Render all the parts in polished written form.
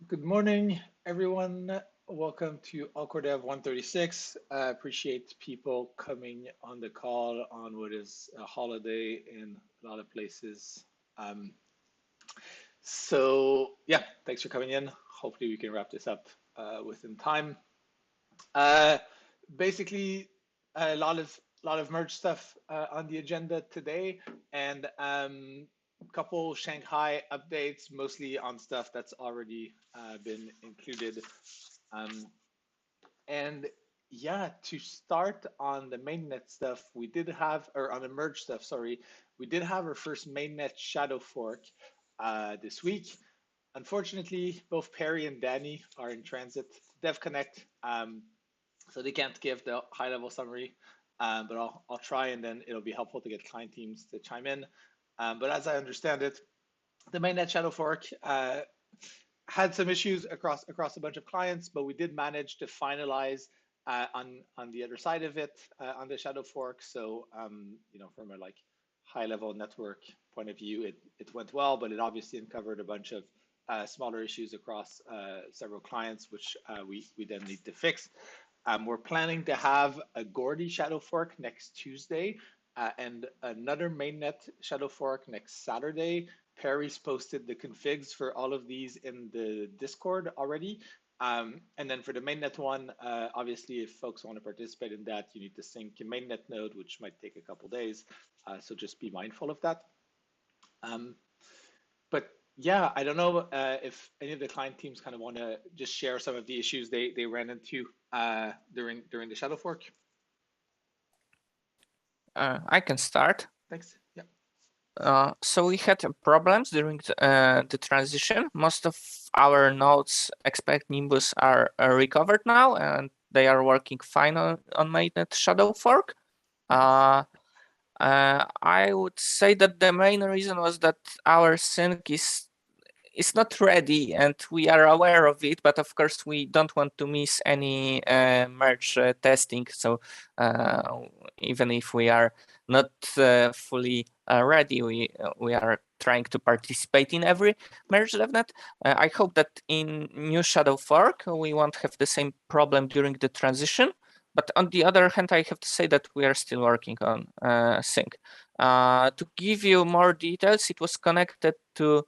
Good morning, everyone. Welcome to Dev 136. I appreciate people coming on the call on what is a holiday in a lot of places. Um, yeah, thanks for coming in. Hopefully we can wrap this up within time. Uh, Basically, a lot of merge stuff on the agenda today, and couple Shanghai updates, mostly on stuff that's already been included. Um, and yeah, to start on the mainnet stuff, we did have, or on the merge stuff, sorry, we did have our first mainnet shadow fork this week. Unfortunately, both Perry and Danny are in transit to DevConnect, so they can't give the high-level summary, but I'll try, and then it'll be helpful to get client teams to chime in. But as I understand it, the mainnet shadow fork had some issues across a bunch of clients, but we did manage to finalize on the other side of it on the shadow fork. So from a high level network point of view, it went well, but it obviously uncovered a bunch of smaller issues across several clients, which we then need to fix. We're planning to have a Gordy shadow fork next Tuesday and another mainnet shadow fork next Saturday. Perry's posted the configs for all of these in the Discord already. And then for the mainnet one, obviously, if folks want to participate in that, you need to sync your mainnet node, which might take a couple days. So just be mindful of that. But yeah, I don't know if any of the client teams kind of want to just share some of the issues they ran into during the shadow fork. I can start. Thanks. Yeah. So we had problems during the transition. Most of our nodes, expect Nimbus, are recovered now, and they are working fine on mainnet shadow fork. I would say that the main reason was that our sync is not ready, and we are aware of it, but of course we don't want to miss any merge testing. So even if we are not fully ready, we are trying to participate in every merge DevNet. I hope that in new shadow fork we won't have the same problem during the transition. But on the other hand, I have to say that we are still working on sync. To give you more details, it was connected to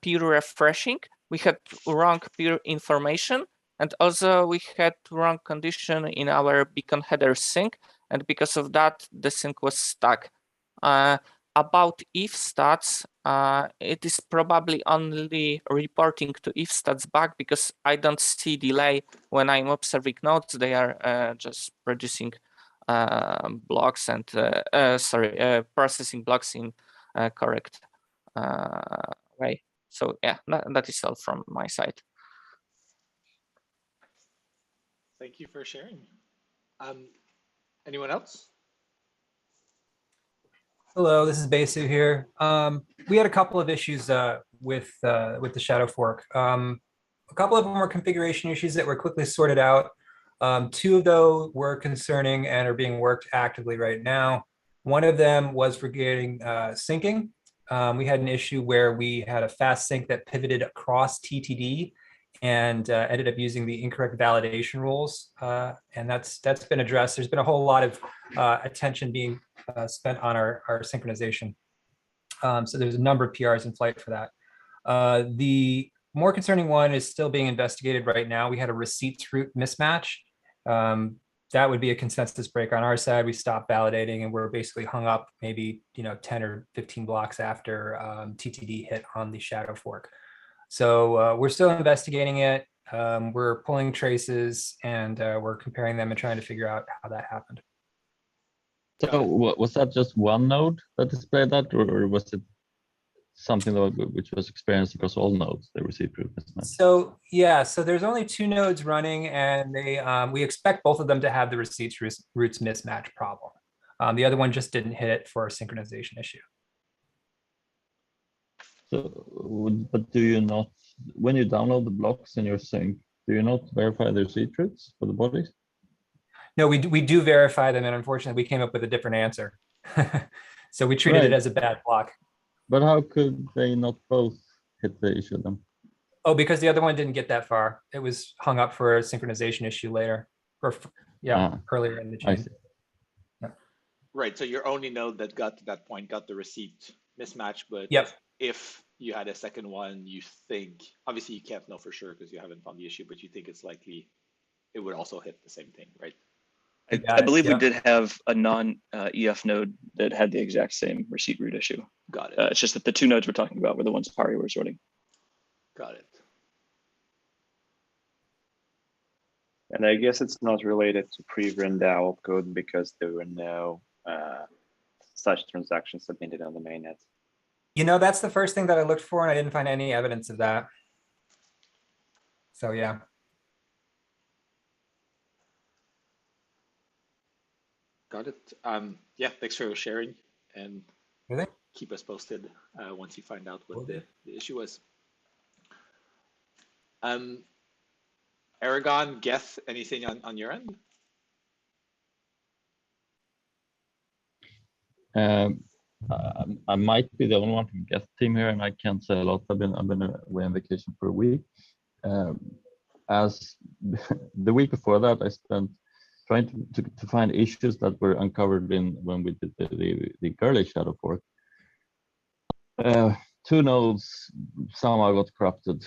peer refreshing. We had wrong peer information, and also we had wrong condition in our beacon header sync, and because of that, the sync was stuck. About if stats, it is probably only reporting to if stats bug because I don't see delay when I'm observing nodes. They are just producing blocks and processing blocks in correct way. So yeah, that is all from my side. Thank you for sharing. Anyone else? Hello, this is Besu here. We had a couple of issues with the shadow fork. A couple of them were configuration issues that were quickly sorted out. Two of those were concerning and are being worked actively right now. One of them was for getting syncing. We had an issue where we had a fast sync that pivoted across TTD and ended up using the incorrect validation rules. And that's been addressed. There's been a whole lot of attention being spent on our synchronization. So there's a number of PRs in flight for that. The more concerning one is still being investigated right now. We had a receipts route mismatch. That would be a consensus break on our side. We stopped validating and we're basically hung up maybe 10 or 15 blocks after TTD hit on the shadow fork. So we're still investigating it. We're pulling traces and we're comparing them and trying to figure out how that happened. So was that just one node that displayed that, or was it something which was experienced across all nodes, the receipt route mismatch? So yeah, so there's only two nodes running, and they we expect both of them to have the receipts routes mismatch problem. The other one just didn't hit it for a synchronization issue. So, but do you not, when you download the blocks in your sync, do you not verify the receipt routes for the bodies? No, we do verify them, and unfortunately, we came up with a different answer. So we treated it as a bad block. But how could they not both hit the issue then? Oh, because the other one didn't get that far. It was hung up for a synchronization issue later, or earlier in the I chain. see. Right. So your only node that got to that point got the receipt mismatch, but Yep. if you had a second one, you think, obviously you can't know for sure because you haven't found the issue, but you think it's likely it would also hit the same thing, right? I believe we did have a non-EF node that had the exact same receipt root issue. Got it. It's just that the two nodes we're talking about were the ones Pari was running. Got it. And I guess it's not related to pre-run DAO opcode because there were no such transactions submitted on the mainnet. You know, that's the first thing that I looked for, and I didn't find any evidence of that. So yeah. Got it. Yeah, thanks for sharing, and Really? keep us posted once you find out what the issue was. Aragon, Geth, anything on your end? I might be the only one from Geth team here, and I can't say a lot. I've been away on vacation for a week. As the week before that, I spent trying to find issues that were uncovered when we did the Gurley shadow fork. Two nodes somehow got corrupted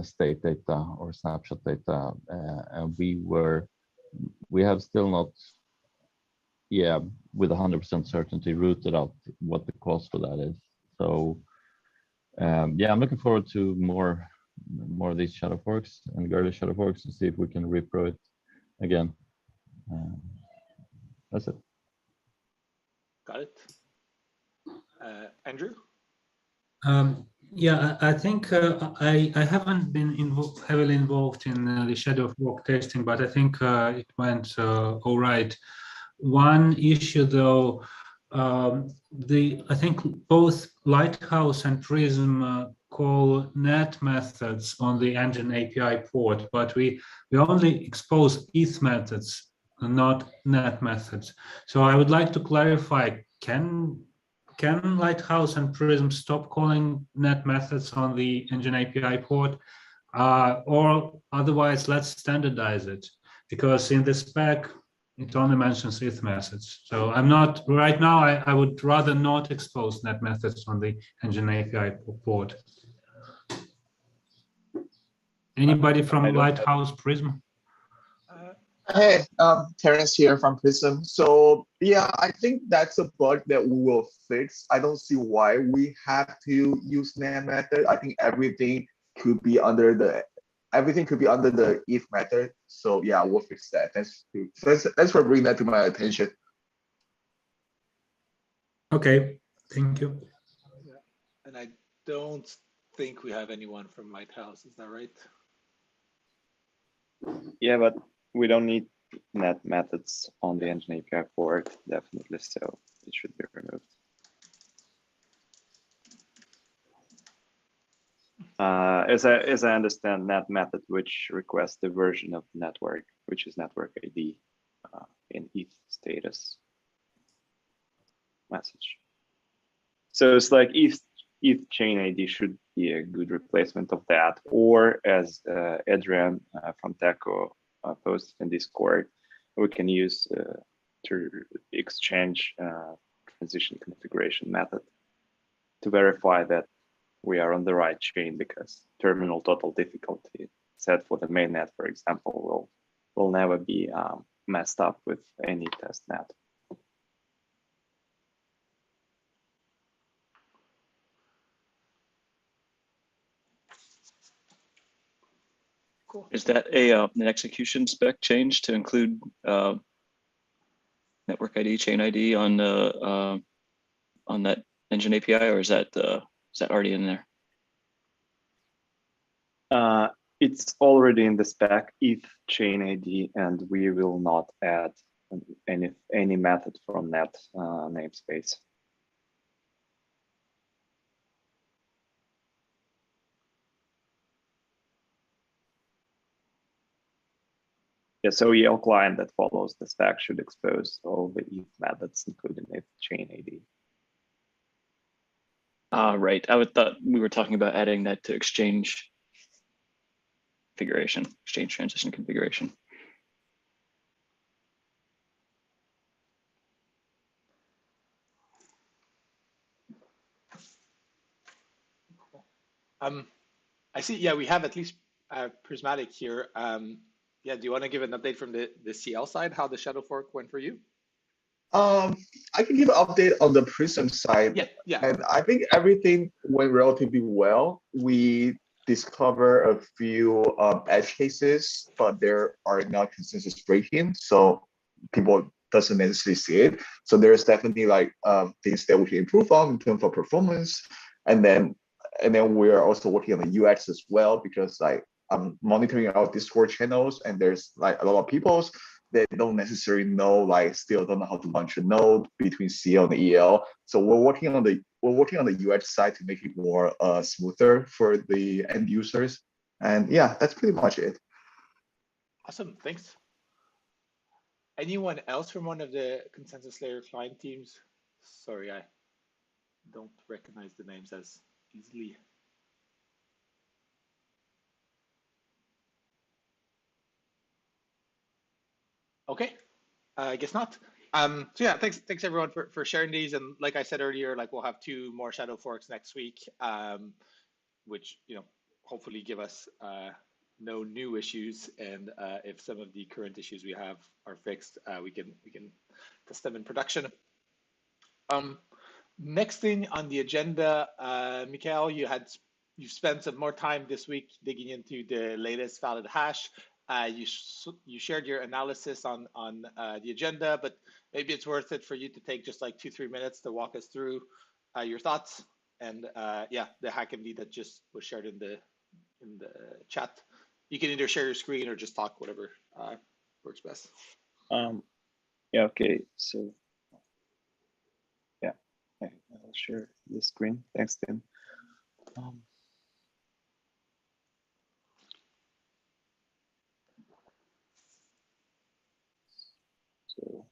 state data or snapshot data, and we have still not, with 100% certainty rooted out what the cause for that is. So I'm looking forward to more of these shadow forks and Gurley shadow forks to see if we can repro it again. That's it. Got it. Andrew? Yeah, I think I haven't been heavily involved in the shadow fork testing, but I think it went all right. One issue though, I think both Lighthouse and Prism call net methods on the engine API port, but we only expose ETH methods, not net methods. So I would like to clarify, can Lighthouse and Prism stop calling net methods on the engine API port, or otherwise let's standardize it, because in the spec it only mentions ETH methods. So I'm not right now. I would rather not expose net methods on the engine API port. Anybody from Lighthouse, Prism? Hey, Terrence here from Prism. So yeah, I think that's a bug that we will fix. I don't see why we have to use NAND method. I think everything could be under the ETH method. So yeah, we'll fix that. Thanks for bringing that to my attention. Okay, thank you. Yeah. And I don't think we have anyone from Lighthouse. Is that right? Yeah, but we don't need net methods on the engine API port, definitely, so it should be removed. As I understand, net method which requests the version of network, which is network ID in ETH status message. So it's like ETH chain ID should be a good replacement of that, or as Adrian from Teco posted in Discord, we can use to exchange transition configuration method to verify that we are on the right chain, because terminal total difficulty set for the mainnet, for example, will never be messed up with any test net. Cool. Is that an execution spec change to include network ID, chain ID on that engine API, or is that already in there? It's already in the spec, ETH chain ID, and we will not add any method from that namespace. Yeah, so EL client that follows the spec should expose all the ETH methods, including ETH chain ID. Right. I would thought we were talking about adding that to exchange configuration, exchange transition configuration. I see. Yeah, we have at least Prismatic here. Yeah, do you want to give an update from the CL side, how the shadow fork went for you? I can give an update on the Prism side. Yeah. And I think everything went relatively well. We discover a few edge cases, but there are not consensus breaking, so people doesn't necessarily see it. So there's definitely like things that we can improve on in terms of performance, and then we are also working on the UX as well, because like I'm monitoring our Discord channels, and there's like a lot of people that don't necessarily know, like still don't know how to launch a node between CL and EL. So we're working on the UX side to make it more smoother for the end users. And yeah, that's pretty much it. Awesome, thanks. Anyone else from one of the consensus layer client teams? Sorry, I don't recognize the names as easily. Okay, I guess not. So yeah, thanks everyone for sharing these. And like I said earlier, like we'll have 2 more shadow forks next week, which hopefully give us no new issues. And if some of the current issues we have are fixed, we can test them in production. Next thing on the agenda, Mikhail, you've spent some more time this week digging into the latest valid hash. You shared your analysis on the agenda, but maybe it's worth it for you to take just like 2-3 minutes to walk us through your thoughts and yeah, the HackMD that just was shared in the chat. You can either share your screen or just talk, whatever works best. Yeah, okay, so yeah, I'll share the screen. Thanks, Tim. So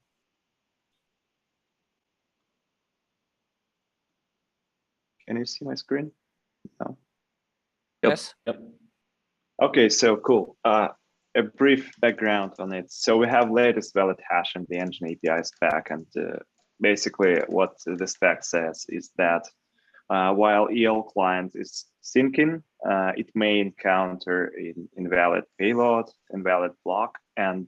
can you see my screen? No? Yes. Yep. Okay, so cool. A brief background on it. So we have latest valid hash in the Engine API spec, and basically what the spec says is that while EL client is syncing, it may encounter invalid payload, invalid block, and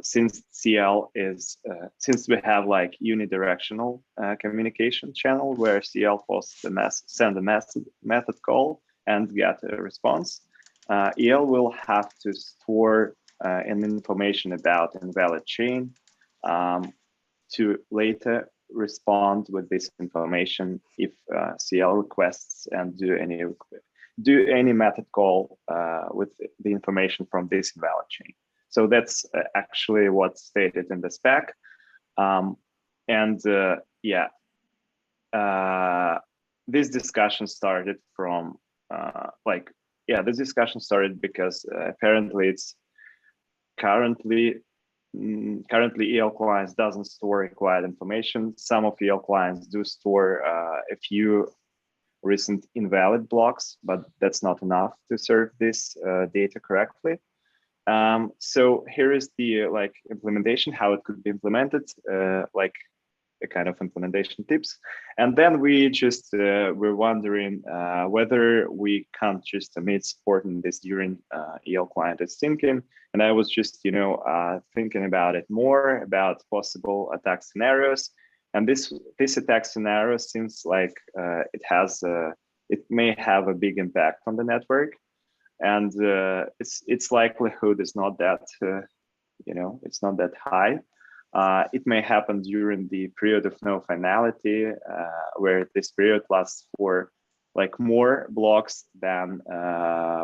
since CL is since we have like unidirectional communication channel where CL posts the send a method call and get a response, EL will have to store an information about invalid chain to later respond with this information if CL requests and do any method call with the information from this invalid chain. So that's actually what's stated in the spec. This discussion started from this discussion started because apparently it's currently EL clients doesn't store required information. Some of EL clients do store a few recent invalid blocks, but that's not enough to serve this data correctly. So here is the implementation, how it could be implemented, like a kind of implementation tips. And then we just we're wondering whether we can't just omit supporting this during EL client is syncing. And I was just thinking about it more about possible attack scenarios. And this attack scenario seems like it may have a big impact on the network. And its likelihood is not that it's not that high. It may happen during the period of no finality, where this period lasts for like more blocks than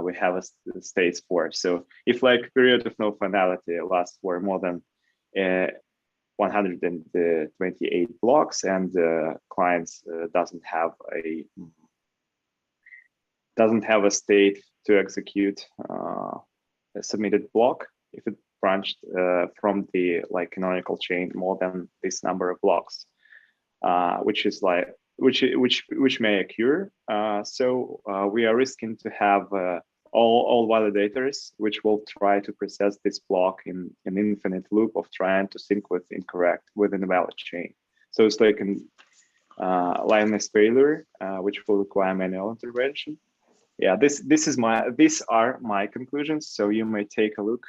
we have a states for. So if like period of no finality lasts for more than 128 blocks and clients doesn't have a state to execute a submitted block, if it branched from the canonical chain more than this number of blocks, which may occur. So we are risking to have all validators, which will try to process this block in an infinite loop of trying to sync with invalid chain. So it's like an lioness failure, which will require manual intervention. Yeah, these are my conclusions. So you may take a look.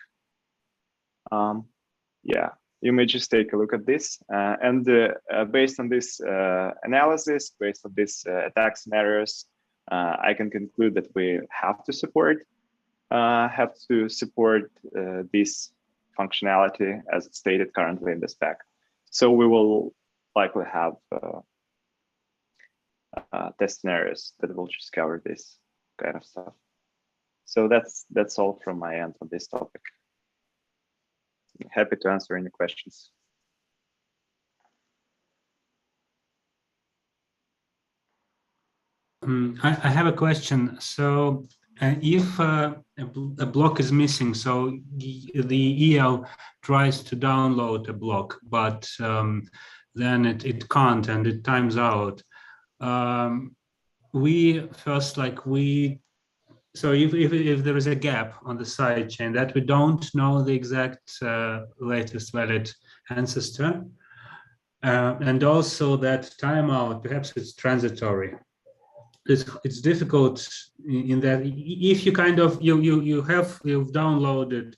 Yeah, you may just take a look at this, and based on this analysis, based on these attack scenarios, I can conclude that we have to support this functionality as it's stated currently in the spec. So we will likely have test scenarios that will just cover this kind of stuff. So that's all from my end on this topic. Happy to answer any questions. I have a question. So if a block is missing, so the EL tries to download a block, but then it can't and it times out. So if there is a gap on the side chain that we don't know the exact latest valid ancestor, and also that timeout, perhaps it's transitory. It's difficult in that if you kind of you've downloaded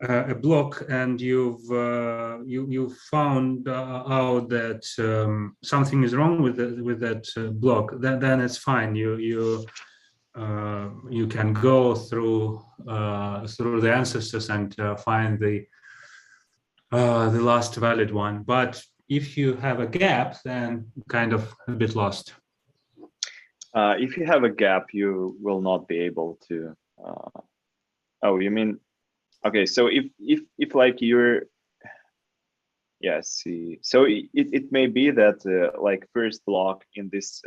a block and you've found out that something is wrong with that block, then it's fine. You can go through the ancestors and find the last valid one. But if you have a gap, then kind of a bit lost. If you have a gap, you will not be able to. Oh, you mean? Okay, so if like you're, yeah, see. So it may be that like first block in this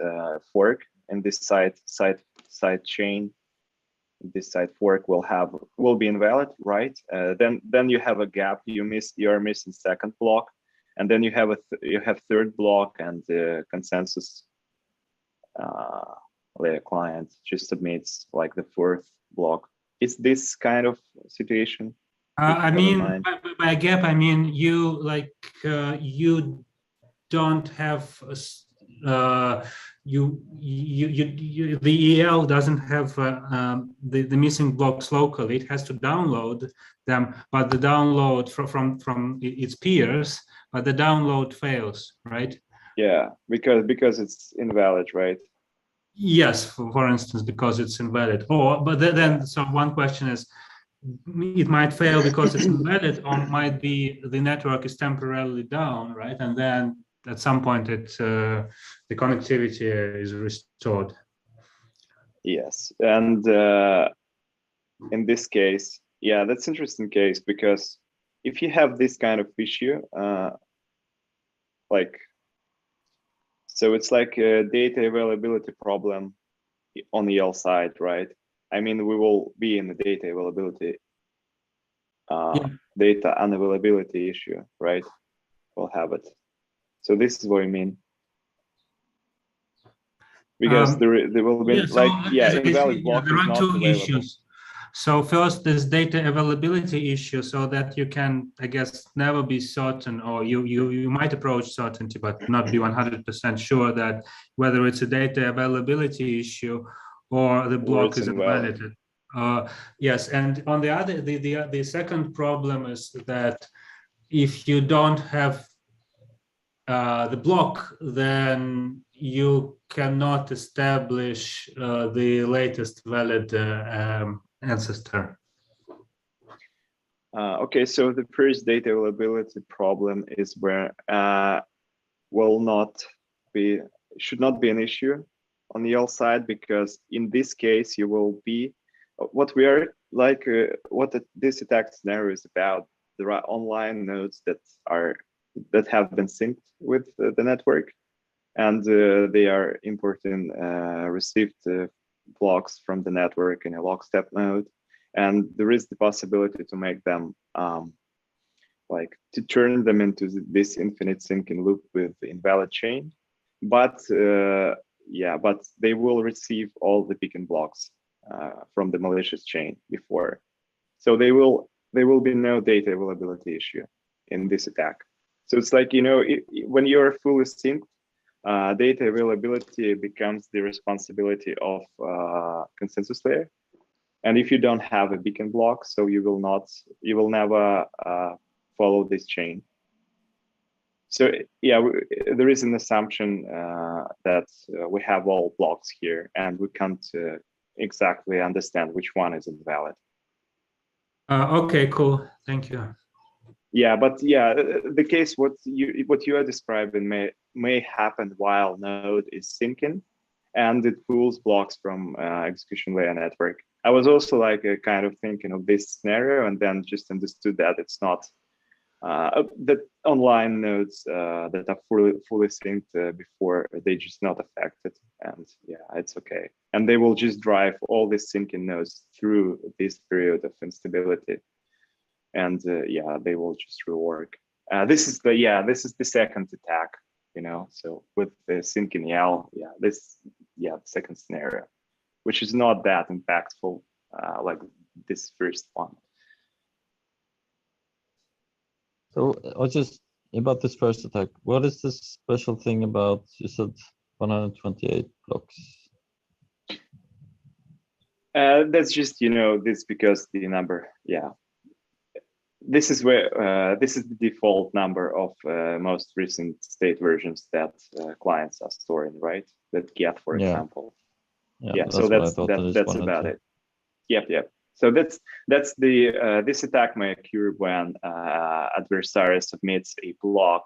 fork in this side chain, this side fork will be invalid, right? Then you have a gap. You're missing second block, and then you have third block, and the consensus layer client just submits like the fourth block. Is this kind of situation? I mean, by gap, I mean you you don't have the EL doesn't have the missing blocks locally. It has to download them, but the download from its peers, but the download fails, right? Yeah, because it's invalid, right? Yes, for instance, because it's invalid. But then so one question is, it might fail because it's invalid, or might be the network is temporarily down, right? And then at some point the connectivity is restored. Yes, and in this case, yeah, that's an interesting case, because if you have this kind of issue, like, so it's like a data availability problem on the EL side, right? I mean, we will be in the data availability, data unavailability issue, right? We'll have it. So this is what I mean. Because there will be invalid block there is are not two available. issues. So first, there's data availability issue, so that you can, I guess, never be certain, or you might approach certainty, but not be 100% sure that whether it's a data availability issue or the block is invalid. Yes, and on the other, the second problem is that if you don't have the block, then you cannot establish the latest valid ancestor. Okay, so the first data availability problem is where should not be an issue on the EL side, because in this case you will be what this attack scenario is about. There are online nodes that have been synced with the network, and they are importing received blocks from the network in a lockstep mode, and there is the possibility to make them to turn them into this infinite syncing loop with the invalid chain, but they will receive all the beacon blocks. from the malicious chain before. So there will be no data availability issue in this attack. So it's like, when you're fully synced, data availability becomes the responsibility of consensus layer. And if you don't have a beacon block, so you will never follow this chain. So yeah, there is an assumption that we have all blocks here, and we can't exactly understand which one is invalid. Okay, cool. Thank you. Yeah, but yeah, the case what you are describing may happen while node is syncing, and it pulls blocks from execution layer network. I was also like kind of thinking of this scenario, and then just understood that it's not that online nodes that are fully synced before, they just not affected, and yeah, it's okay. And they will just drive all these syncing nodes through this period of instability, and yeah, they will just rework. This is the second attack, So with the syncing YAL, the second scenario, which is not that impactful like this first one. So just about this first attack, what is this special thing about, you said 128 blocks? That's just, this because the number, this is where, this is the default number of most recent state versions that clients are storing, right? That get, for example. Yeah, so that's about it. Yep. So that's the this attack may occur when adversary submits a block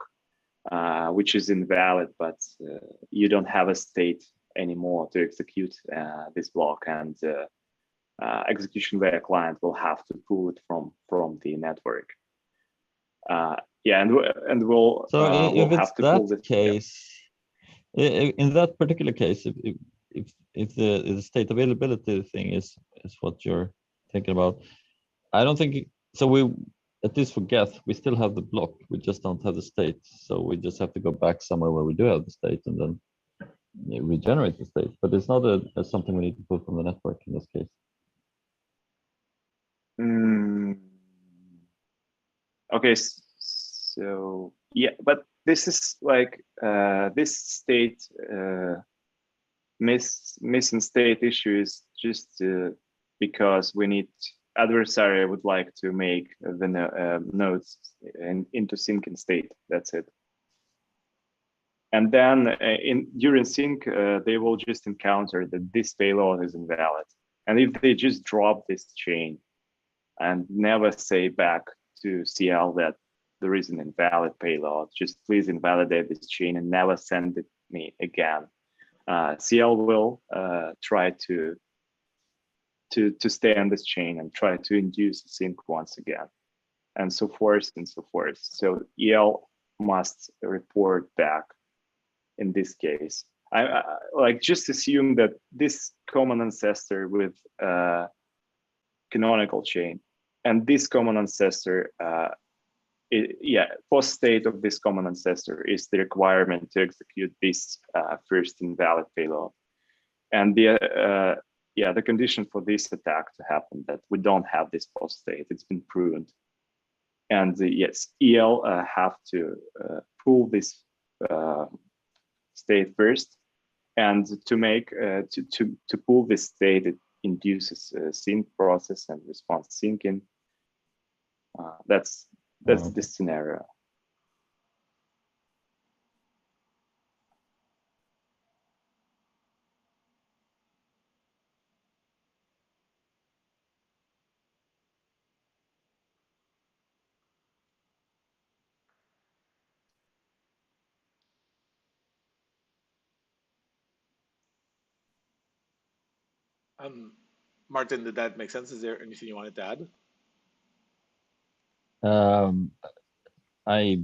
which is invalid, but you don't have a state anymore to execute this block, and execution layer client will have to pull it from the network. And we'll have to pull the case. In that particular case, if the state availability thing is what you're thinking about, I don't think so. We, at least for Geth, we still have the block, we just don't have the state, so we just have to go back somewhere where we do have the state and then regenerate the state. But it's not something we need to pull from the network in this case. Okay, so yeah, but this is like this state missing state issue is just because we need, adversary would like to make the nodes into syncing state. That's it. And then during sync, they will just encounter that this payload is invalid. And if they just drop this chain and never say back to CL that there is an invalid payload, just please invalidate this chain and never send it me again. CL will try to stay on this chain and try to induce sync once again, and so forth and so forth. So EL must report back in this case. I like just assume that this common ancestor with canonical chain and this common ancestor, post state of this common ancestor is the requirement to execute this first invalid payload. And the condition for this attack to happen, that we don't have this post state, it's been proven. And yes, EL have to pull this state first, and to make to pull this state, it induces a sync process and response syncing. That's the scenario. Martin, did that make sense? Is there anything you wanted to add? I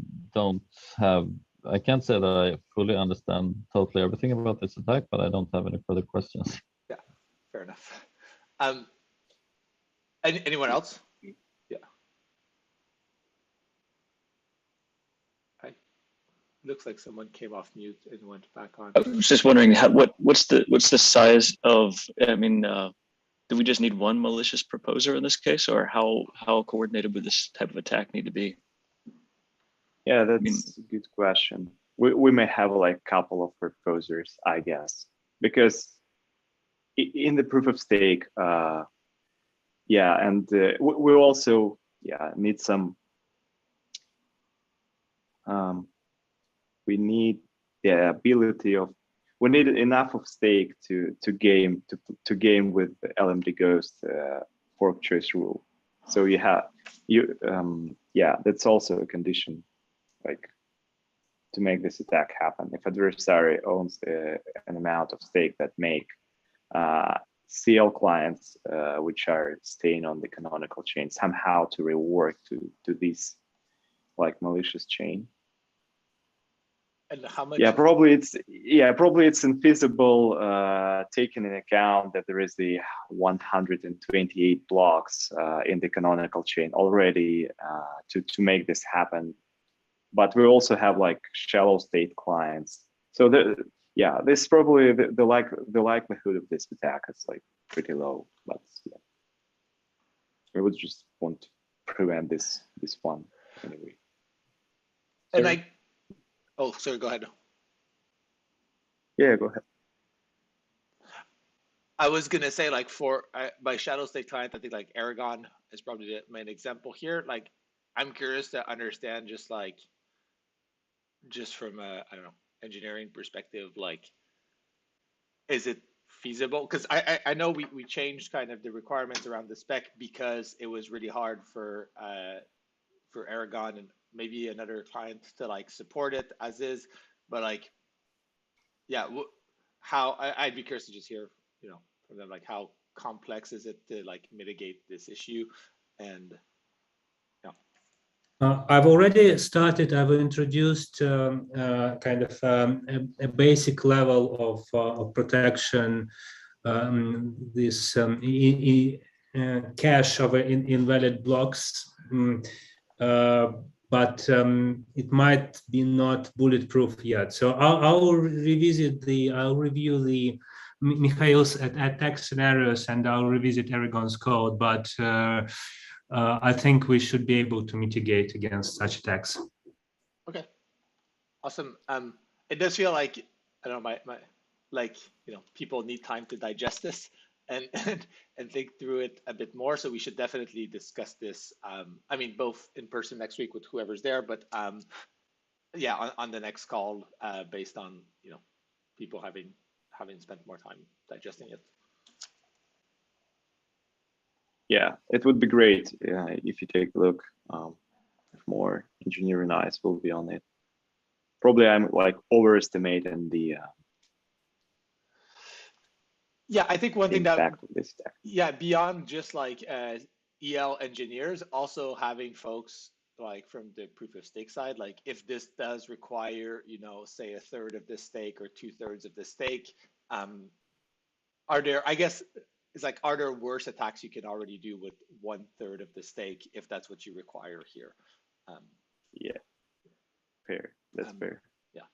can't say that I fully understand totally everything about this attack, but I don't have any further questions. Yeah, fair enough. Anyone else? Yeah. Looks like someone came off mute and went back on. I was just wondering what's the size of, I mean, do we just need one malicious proposer in this case, or how coordinated would this type of attack need to be? Yeah, that's a good question. We may have like a couple of proposers, I guess, because in the proof of stake, yeah, and we also need some. We need the ability of. We need enough of stake to game with the LMD Ghost fork choice rule. So that's also a condition, like, to make this attack happen. If adversary owns an amount of stake that make CL clients, which are staying on the canonical chain, somehow to rework to this like malicious chain. And how much? Yeah, probably it's infeasible, taking into account that there is the 128 blocks in the canonical chain already to make this happen. But we also have like shallow state clients. So this probably the likelihood of this attack is like pretty low. But yeah, we would just want to prevent this one anyway. And oh, sorry, go ahead. Yeah, go ahead. I was gonna say, like, for by shadow state client, I think like Aragon is probably the main example here. Like, I'm curious to understand just from a, I don't know, engineering perspective, like, is it feasible? Because I know we changed kind of the requirements around the spec because it was really hard for Aragon and maybe another client to like support it as is, but like, yeah, how I'd be curious to just hear, from them, like, how complex is it to like mitigate this issue? And I've already started. I've introduced kind of a basic level of protection. This cache of invalid blocks, but it might be not bulletproof yet. So I'll review the Mikhail's attack scenarios, and I'll revisit Aragon's code, but I think we should be able to mitigate against such attacks. Okay, awesome. It does feel like, I don't know, people need time to digest this and think through it a bit more. So we should definitely discuss this. I mean, both in person next week with whoever's there, but yeah, on the next call, based on people having spent more time digesting it. Yeah, it would be great if you take a look. If more engineering eyes will be on it. Probably I'm like overestimating the. Yeah, I think one thing that, this stack. yeah, beyond just like EL engineers, also having folks like from the proof of stake side, like if this does require, say 1/3 of the stake or 2/3 of the stake, are there, I guess, it's like, are there worse attacks you can already do with 1/3 of the stake if that's what you require here? Yeah, fair. That's fair. Yeah,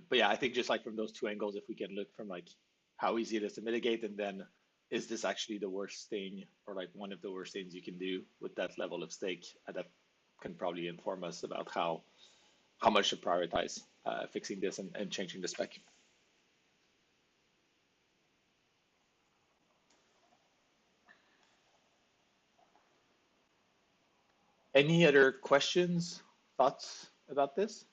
but yeah, I think just like from those two angles, if we can look from like how easy it is to mitigate, and then is this actually the worst thing or like one of the worst things you can do with that level of stake, that can probably inform us about how much to prioritize fixing this and changing the spec. Any other questions, thoughts about this?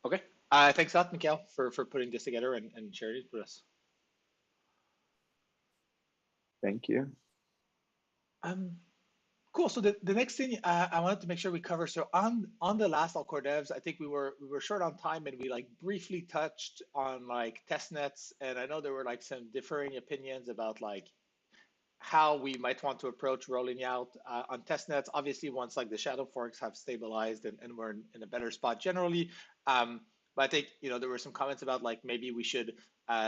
Okay. Thanks a lot, Mikhail, for putting this together and sharing it with us. Thank you. Cool. So the next thing I wanted to make sure we cover. So on the last All Core Devs, I think we were short on time, and we like briefly touched on like testnets, and I know there were like some differing opinions about like how we might want to approach rolling out on testnets. Obviously, once like the shadow forks have stabilized and we're in a better spot generally. But I think there were some comments about like maybe we should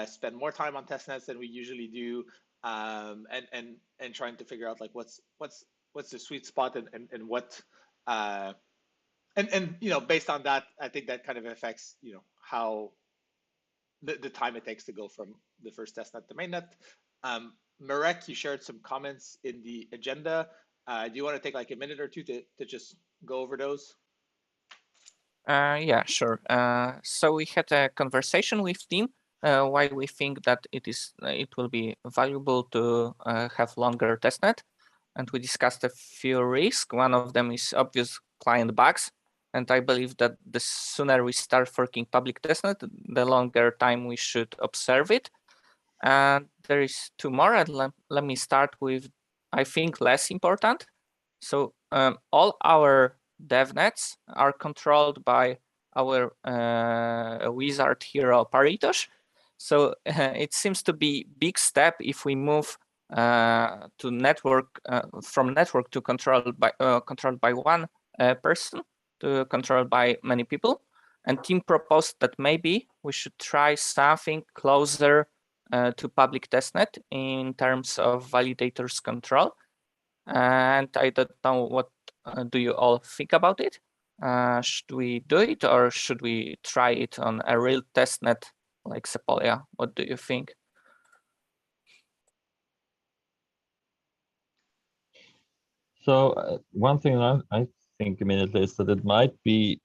spend more time on testnets than we usually do, and trying to figure out like what's the sweet spot and what and based on that, I think that kind of affects how the time it takes to go from the first testnet to mainnet. Marek, you shared some comments in the agenda. Do you want to take like a minute or two to just go over those? Yeah, sure. So we had a conversation with team why we think that it will be valuable to have longer testnet, and we discussed a few risks. One of them is obvious client bugs, and I believe that the sooner we start forking public testnet, the longer time we should observe it. And there is two more, and let me start with, I think, less important. So all our devnets are controlled by our wizard hero Paritosh. So it seems to be big step if we move to network from network to controlled by one person to controlled by many people. And team proposed that maybe we should try something closer to public testnet in terms of validators control. And I don't know what do you all think about it? Should we do it, or should we try it on a real testnet like Sepolia? What do you think? So one thing I think immediately is that it might be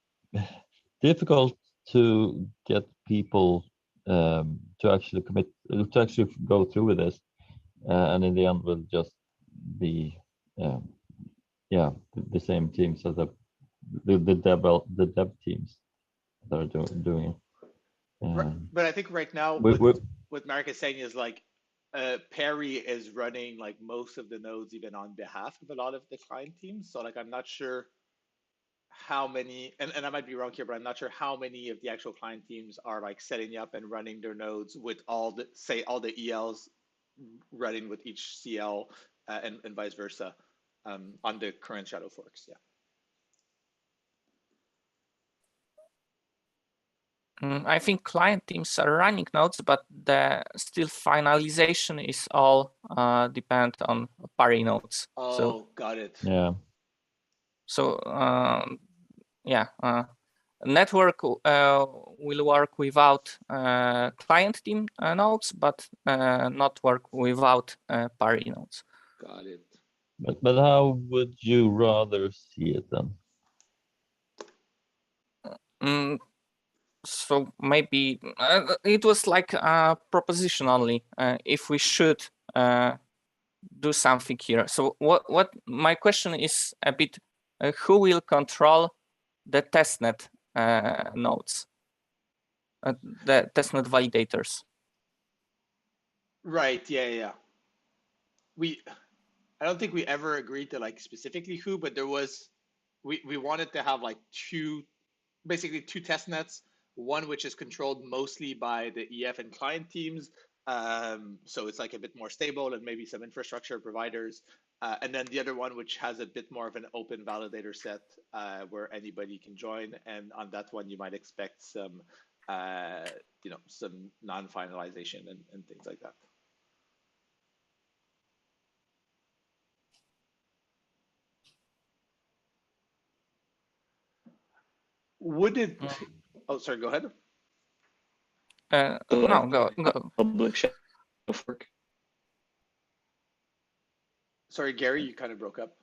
difficult to get people to actually commit, to actually go through with this, and in the end will just be yeah, the same teams as the dev teams that are doing it. But I think right now what Marek is saying is like Perry is running like most of the nodes even on behalf of a lot of the client teams. So like I'm not sure how many, and I might be wrong here, but I'm not sure how many of the actual client teams are like setting up and running their nodes with all the, say, all the ELs running with each CL and vice versa on the current shadow forks. Yeah. I think client teams are running nodes, but the still finalization is all depend on Parry nodes. Oh, so, got it. Yeah. So yeah, network will work without client team nodes, but not work without Parry nodes. Got it. But how would you rather see it then? So maybe it was like a proposition only. If we should do something here. So what my question is a bit, who will control the testnet nodes, the testnet validators? Right. Yeah. I don't think we ever agreed to like specifically who, but there was, we wanted to have like basically two test nets, one which is controlled mostly by the EF and client teams. So it's like a bit more stable and maybe some infrastructure providers. And then the other one, which has a bit more of an open validator set where anybody can join. And on that one, you might expect some, some non-finalization and things like that. Would it? Oh, sorry. Go ahead. No, go. Public shadow fork. Sorry, Gary, you kind of broke up.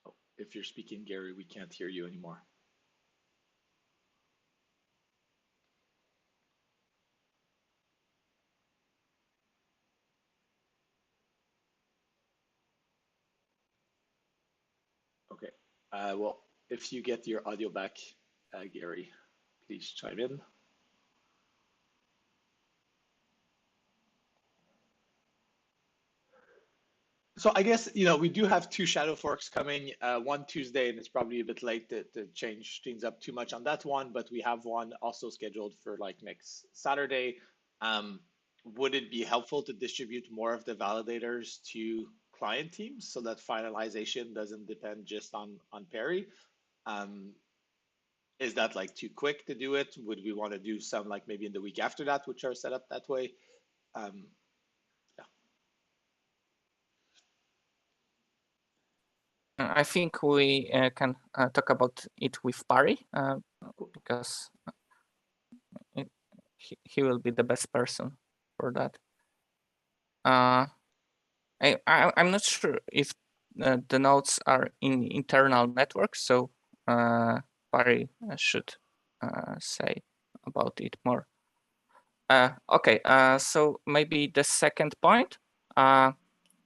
Oh, if you're speaking, Gary, we can't hear you anymore. Okay. Well, if you get your audio back, Gary, please chime in. So I guess, we do have two shadow forks coming, one Tuesday, and it's probably a bit late to change things up too much on that one, but we have one also scheduled for like next Saturday. Would it be helpful to distribute more of the validators to client teams so that finalization doesn't depend just on Perry? Is that like too quick to do it? Would we want to do some like maybe in the week after that, which are set up that way? I think we can talk about it with Pari because he will be the best person for that. I'm not sure if the nodes are in internal networks, so Pari should say about it more. Okay, so maybe the second point.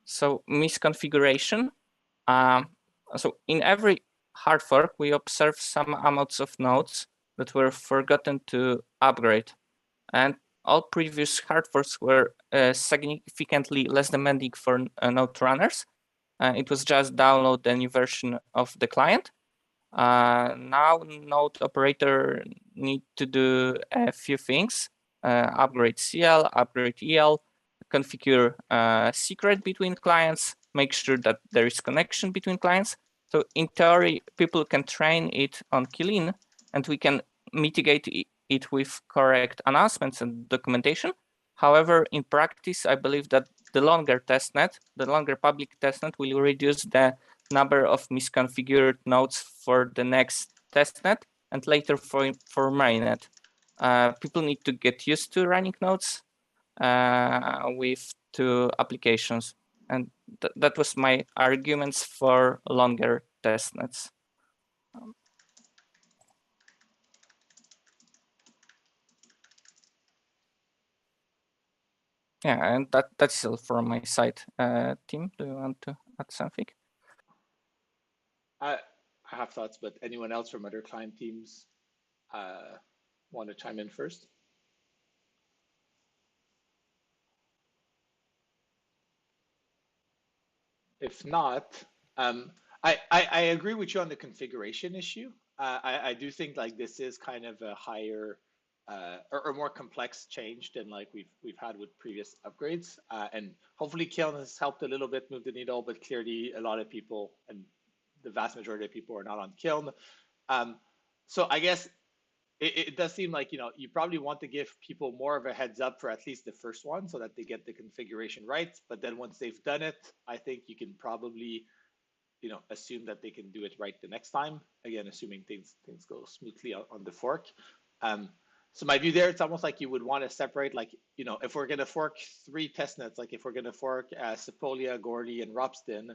So misconfiguration. So in every hard fork, we observe some amounts of nodes that were forgotten to upgrade. And all previous hard forks were significantly less demanding for node runners. It was just download the new version of the client. Now node operator need to do a few things. Upgrade CL, upgrade EL, configure secret between clients, make sure that there is connection between clients. So in theory, people can train it on Kylin, and we can mitigate it with correct announcements and documentation. However, in practice, I believe that the longer testnet, the longer public testnet will reduce the number of misconfigured nodes for the next testnet and later for mainnet. People need to get used to running nodes with two applications. And that was my arguments for longer testnets. Yeah, and that's all from my side. Tim, do you want to add something? I have thoughts, but anyone else from other client teams want to chime in first? If not, I agree with you on the configuration issue. I do think like this is kind of a higher or more complex change than like we've had with previous upgrades, and hopefully Kiln has helped a little bit move the needle, but clearly a lot of people and the vast majority of people are not on Kiln. So I guess it does seem like, you know, you probably want to give people more of a heads up for at least the first one so that they get the configuration right. But then once they've done it, I think you can probably, you know, assume that they can do it right the next time. Again, assuming things go smoothly on the fork. So my view there, it's almost like you would want to separate, like, you know, if we're going to fork 3 testnets, like if we're going to fork Sepolia, Gordy, and Ropsten,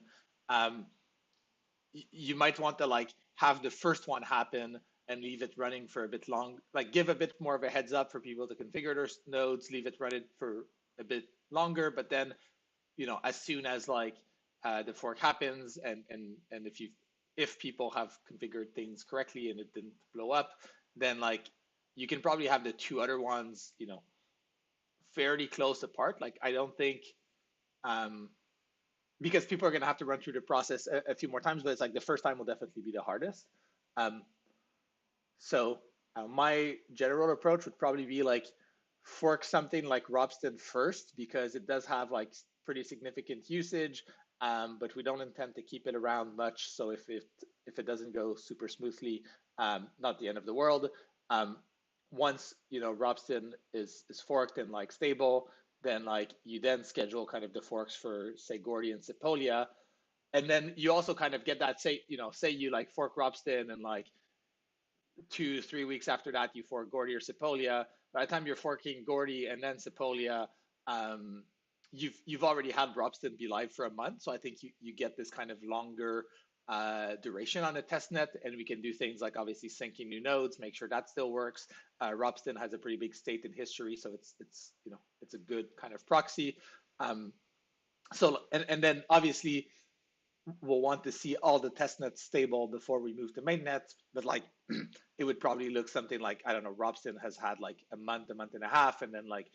you might want to like have the first one happen and leave it running for a bit long, like give a bit more of a heads up for people to configure their nodes, leave it running for a bit longer. But then, you know, as soon as like the fork happens and if people have configured things correctly and it didn't blow up, then like you can probably have the 2 other ones, you know, fairly close apart. Like I don't think, because people are going to have to run through the process a few more times, but it's like the first time will definitely be the hardest. So my general approach would probably be like fork something like Ropsten first, because it does have like pretty significant usage, but we don't intend to keep it around much. So if it doesn't go super smoothly, not the end of the world. Once, you know, Ropsten is forked and like stable, then like you then schedule kind of the forks for say Gordy and Sepolia, and then you also kind of get that, say, you know, say you like fork Ropsten and like 2-3 weeks after that you fork Gordy or Sepolia. By the time you're forking Gordy and then Sepolia, you've already had Ropsten be live for a month. So I think you get this kind of longer duration on a testnet, and we can do things like obviously syncing new nodes, make sure that still works. Ropsten has a pretty big state in history, so it's you know, it's a good kind of proxy. So and then obviously we'll want to see all the testnets stable before we move to mainnet, but like it would probably look something like, I don't know, Ropsten has had like a month and a half, and then like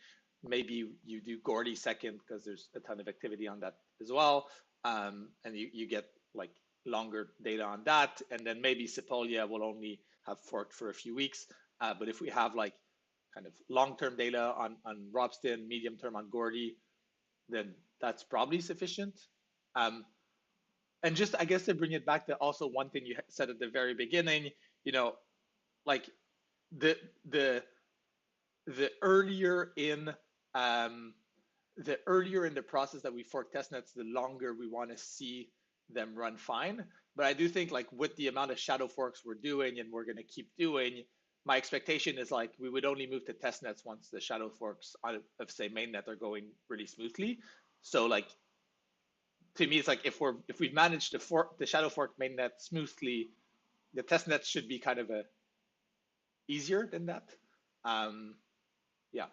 maybe you do Gordy second because there's a ton of activity on that as well, and you get like longer data on that, and then maybe Sepolia will only have forked for a few weeks, but if we have like kind of long-term data on Ropsten, medium-term on Gordy, then that's probably sufficient. And just, I guess, to bring it back to also one thing you said at the very beginning, you know, like the earlier in the process that we fork testnets, the longer we want to see them run fine. But I do think like with the amount of shadow forks we're doing and we're going to keep doing, my expectation is like we would only move to testnets once the shadow forks of say mainnet are going really smoothly. So like to me, it's like if we've managed to fork the shadow fork mainnet smoothly, the testnet should be kind of easier than that. Yeah.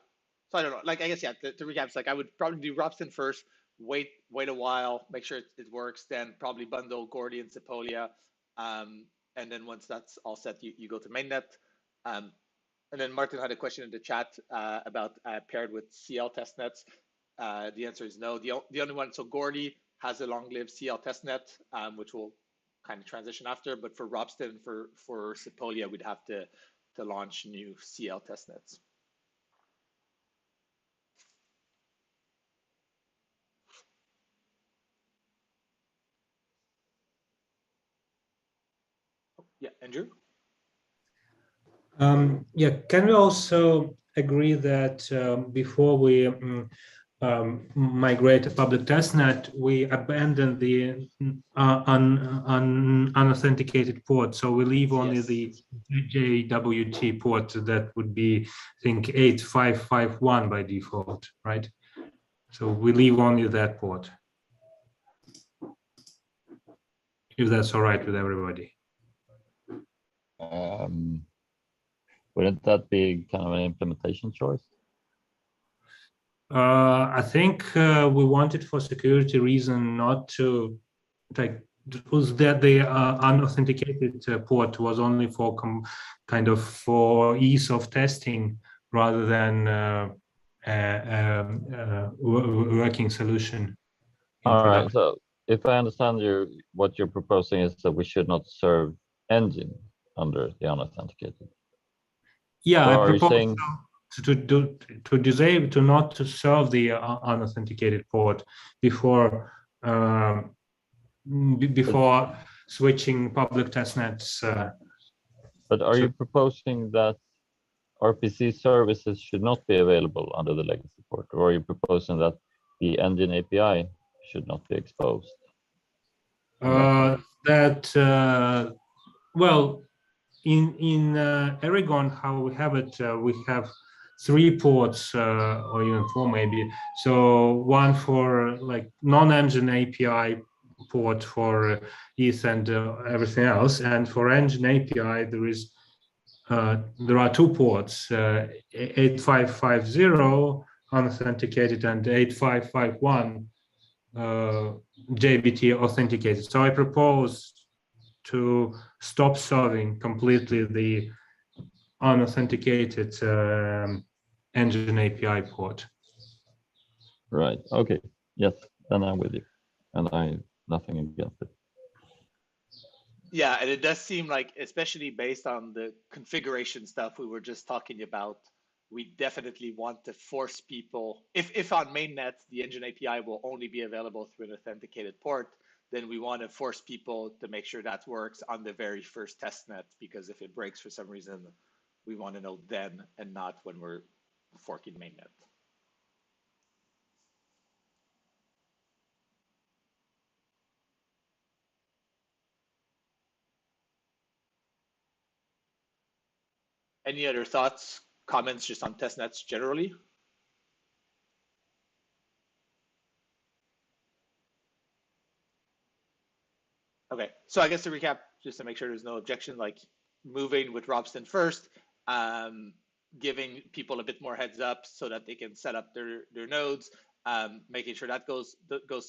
So I don't know. Like I guess yeah. To recap, it's like I would probably do Ropsten first. Wait a while, make sure it works. Then probably bundle Gordy and Sepolia, and then once that's all set, you go to mainnet. And then Martin had a question in the chat about paired with CL testnets. The answer is no. The only one, so Gordy has a long-lived CL testnet, which will kind of transition after. But for Ropsten, for Sepolia, we'd have to launch new CL testnets. Yeah, Andrew? Yeah, can we also agree that before we migrate to public testnet, we abandon the unauthenticated port? So we leave only Yes. the JWT port that would be, I think, 8551 by default, right? So we leave only that port, if that's all right with everybody. Wouldn't that be kind of an implementation choice? I think we wanted for security reason not to like was that the unauthenticated port was only for kind of for ease of testing rather than working solution. All right. So if I understand what you're proposing is that we should not serve engine under the unauthenticated. Yeah, or I are you propose saying to disable to not to serve the unauthenticated port before before switching public testnets. But are you proposing that RPC services should not be available under the legacy port, or are you proposing that the engine API should not be exposed? Well, in Aragon, how we have it, we have 3 ports or even 4 maybe. So one for like non-engine API port for ETH and everything else, and for engine API there are 2 ports, 8550 unauthenticated and 8551 JBT authenticated. So I propose to stop serving completely the unauthenticated engine API port. Right. Okay. Yes. Then I'm with you, and I nothing against it. Yeah, and it does seem like, especially based on the configuration stuff we were just talking about, we definitely want to force people, if on mainnet the engine API will only be available through an authenticated port, then we want to force people to make sure that works on the very first testnet, because if it breaks for some reason, we want to know then and not when we're forking mainnet. Any other thoughts, comments just on testnets generally? Okay, so I guess to recap, just to make sure there's no objection, like moving with Ropsten first, giving people a bit more heads up so that they can set up their nodes, making sure that goes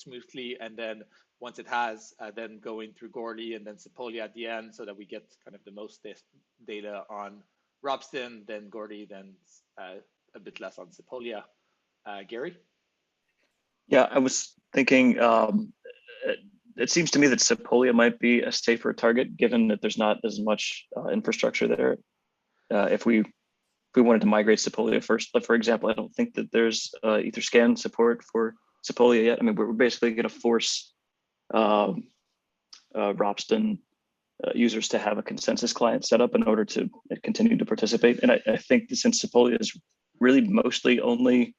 smoothly, and then once it has, then going through Gordy and then Sepolia at the end, so that we get kind of the most data on Ropsten, then Gordy, then a bit less on Sepolia. Gary? Yeah, I was thinking, it seems to me that Sepolia might be a safer target, given that there's not as much infrastructure there. If we wanted to migrate Sepolia first, but for example, I don't think that there's Etherscan support for Sepolia yet. I mean, we're basically going to force Ropsten users to have a consensus client set up in order to continue to participate. And I think that since Sepolia is really mostly only,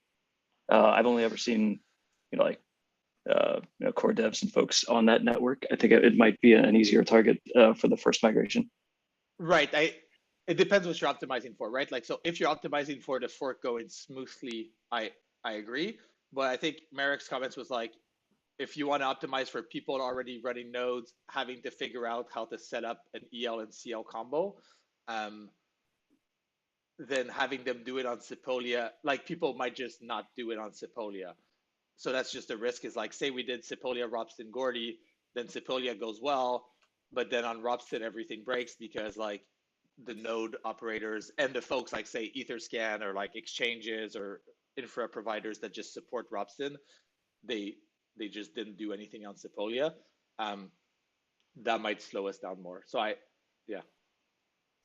I've only ever seen, like core devs and folks on that network, I think it might be an easier target for the first migration. Right. It depends what you're optimizing for, right? Like, so if you're optimizing for the fork going smoothly, I agree. But I think Marek's comments was like, if you want to optimize for people already running nodes, having to figure out how to set up an EL and CL combo, then having them do it on Sepolia, like people might just not do it on Sepolia. So that's just a risk, is like, say we did Sepolia, Ropsten, Gordy, then Sepolia goes well, but then on Ropsten everything breaks because like the node operators and the folks like say Etherscan or like exchanges or infra providers that just support Ropsten, they just didn't do anything on Sepolia. That might slow us down more. So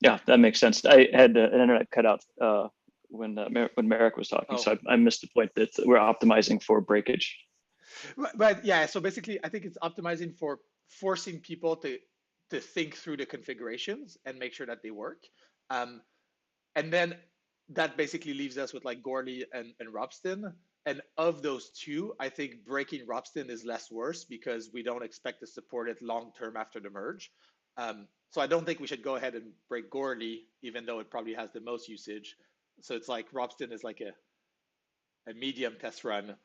Yeah, that makes sense. I had an internet cut out when Marek was talking, so I missed the point that we're optimizing for breakage. But yeah, so basically, I think it's optimizing for forcing people to think through the configurations and make sure that they work. And then that basically leaves us with like Gordy and Ropsten. And of those two, I think breaking Ropsten is less worse because we don't expect to support it long term after the merge. So I don't think we should go ahead and break Gordy, even though it probably has the most usage. So it's like Ropsten is like a medium test run.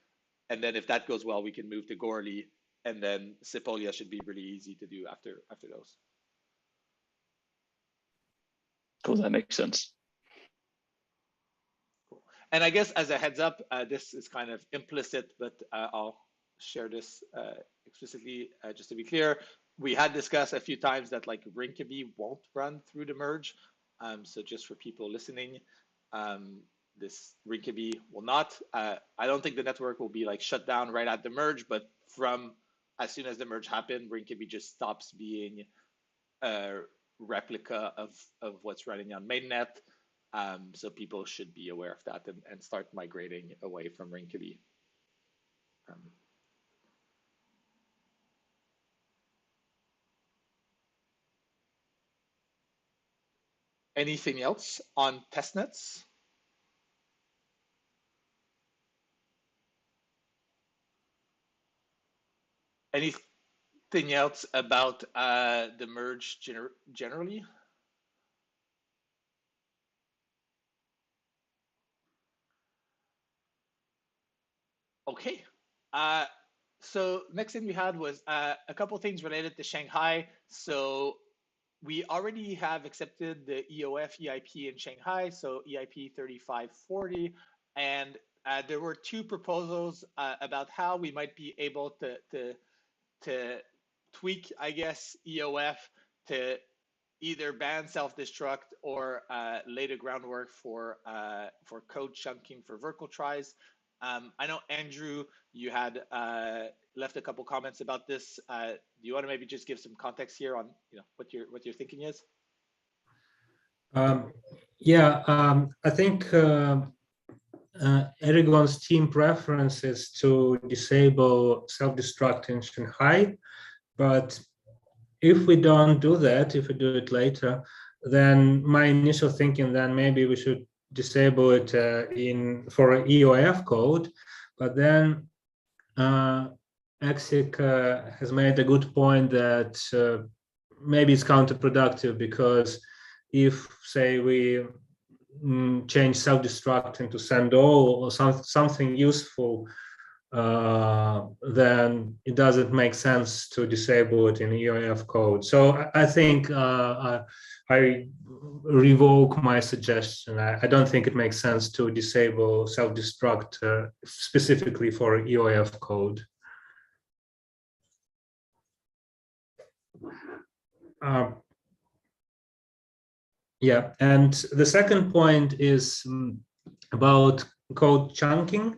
And then if that goes well, we can move to Gordy. And then Sepolia should be really easy to do after those. Cool, that makes sense. Cool. And I guess as a heads up, this is kind of implicit, but I'll share this explicitly just to be clear. We had discussed a few times that like Rinkeby won't run through the merge. So just for people listening, this Rinkeby will not. I don't think the network will be like shut down right at the merge, but from as soon as the merge happened, Rinkeby just stops being a replica of what's running on mainnet. So people should be aware of that and start migrating away from Rinkeby. Anything else on testnets? Anything else about the merge generally? Okay. So next thing we had was a couple things related to Shanghai. So we already have accepted the EOF EIP in Shanghai, so EIP 3540, and there were two proposals about how we might be able to tweak, I guess, EOF to either ban self-destruct or lay the groundwork for code chunking for vertical tries. I know, Andrew, you had left a couple comments about this. Do you want to maybe just give some context here on what your thinking is? I think Aragon's team preference is to disable self-destruct in Shanghai, but if we don't do that, if we do it later, then my initial thinking then maybe we should disable it for EOF code, but then Exik has made a good point that maybe it's counterproductive, because if, say, we change self-destruct into send all or something useful, then it doesn't make sense to disable it in EOF code. So I think I revoke my suggestion. I don't think it makes sense to disable self-destruct specifically for EOF code. And the second point is about code chunking.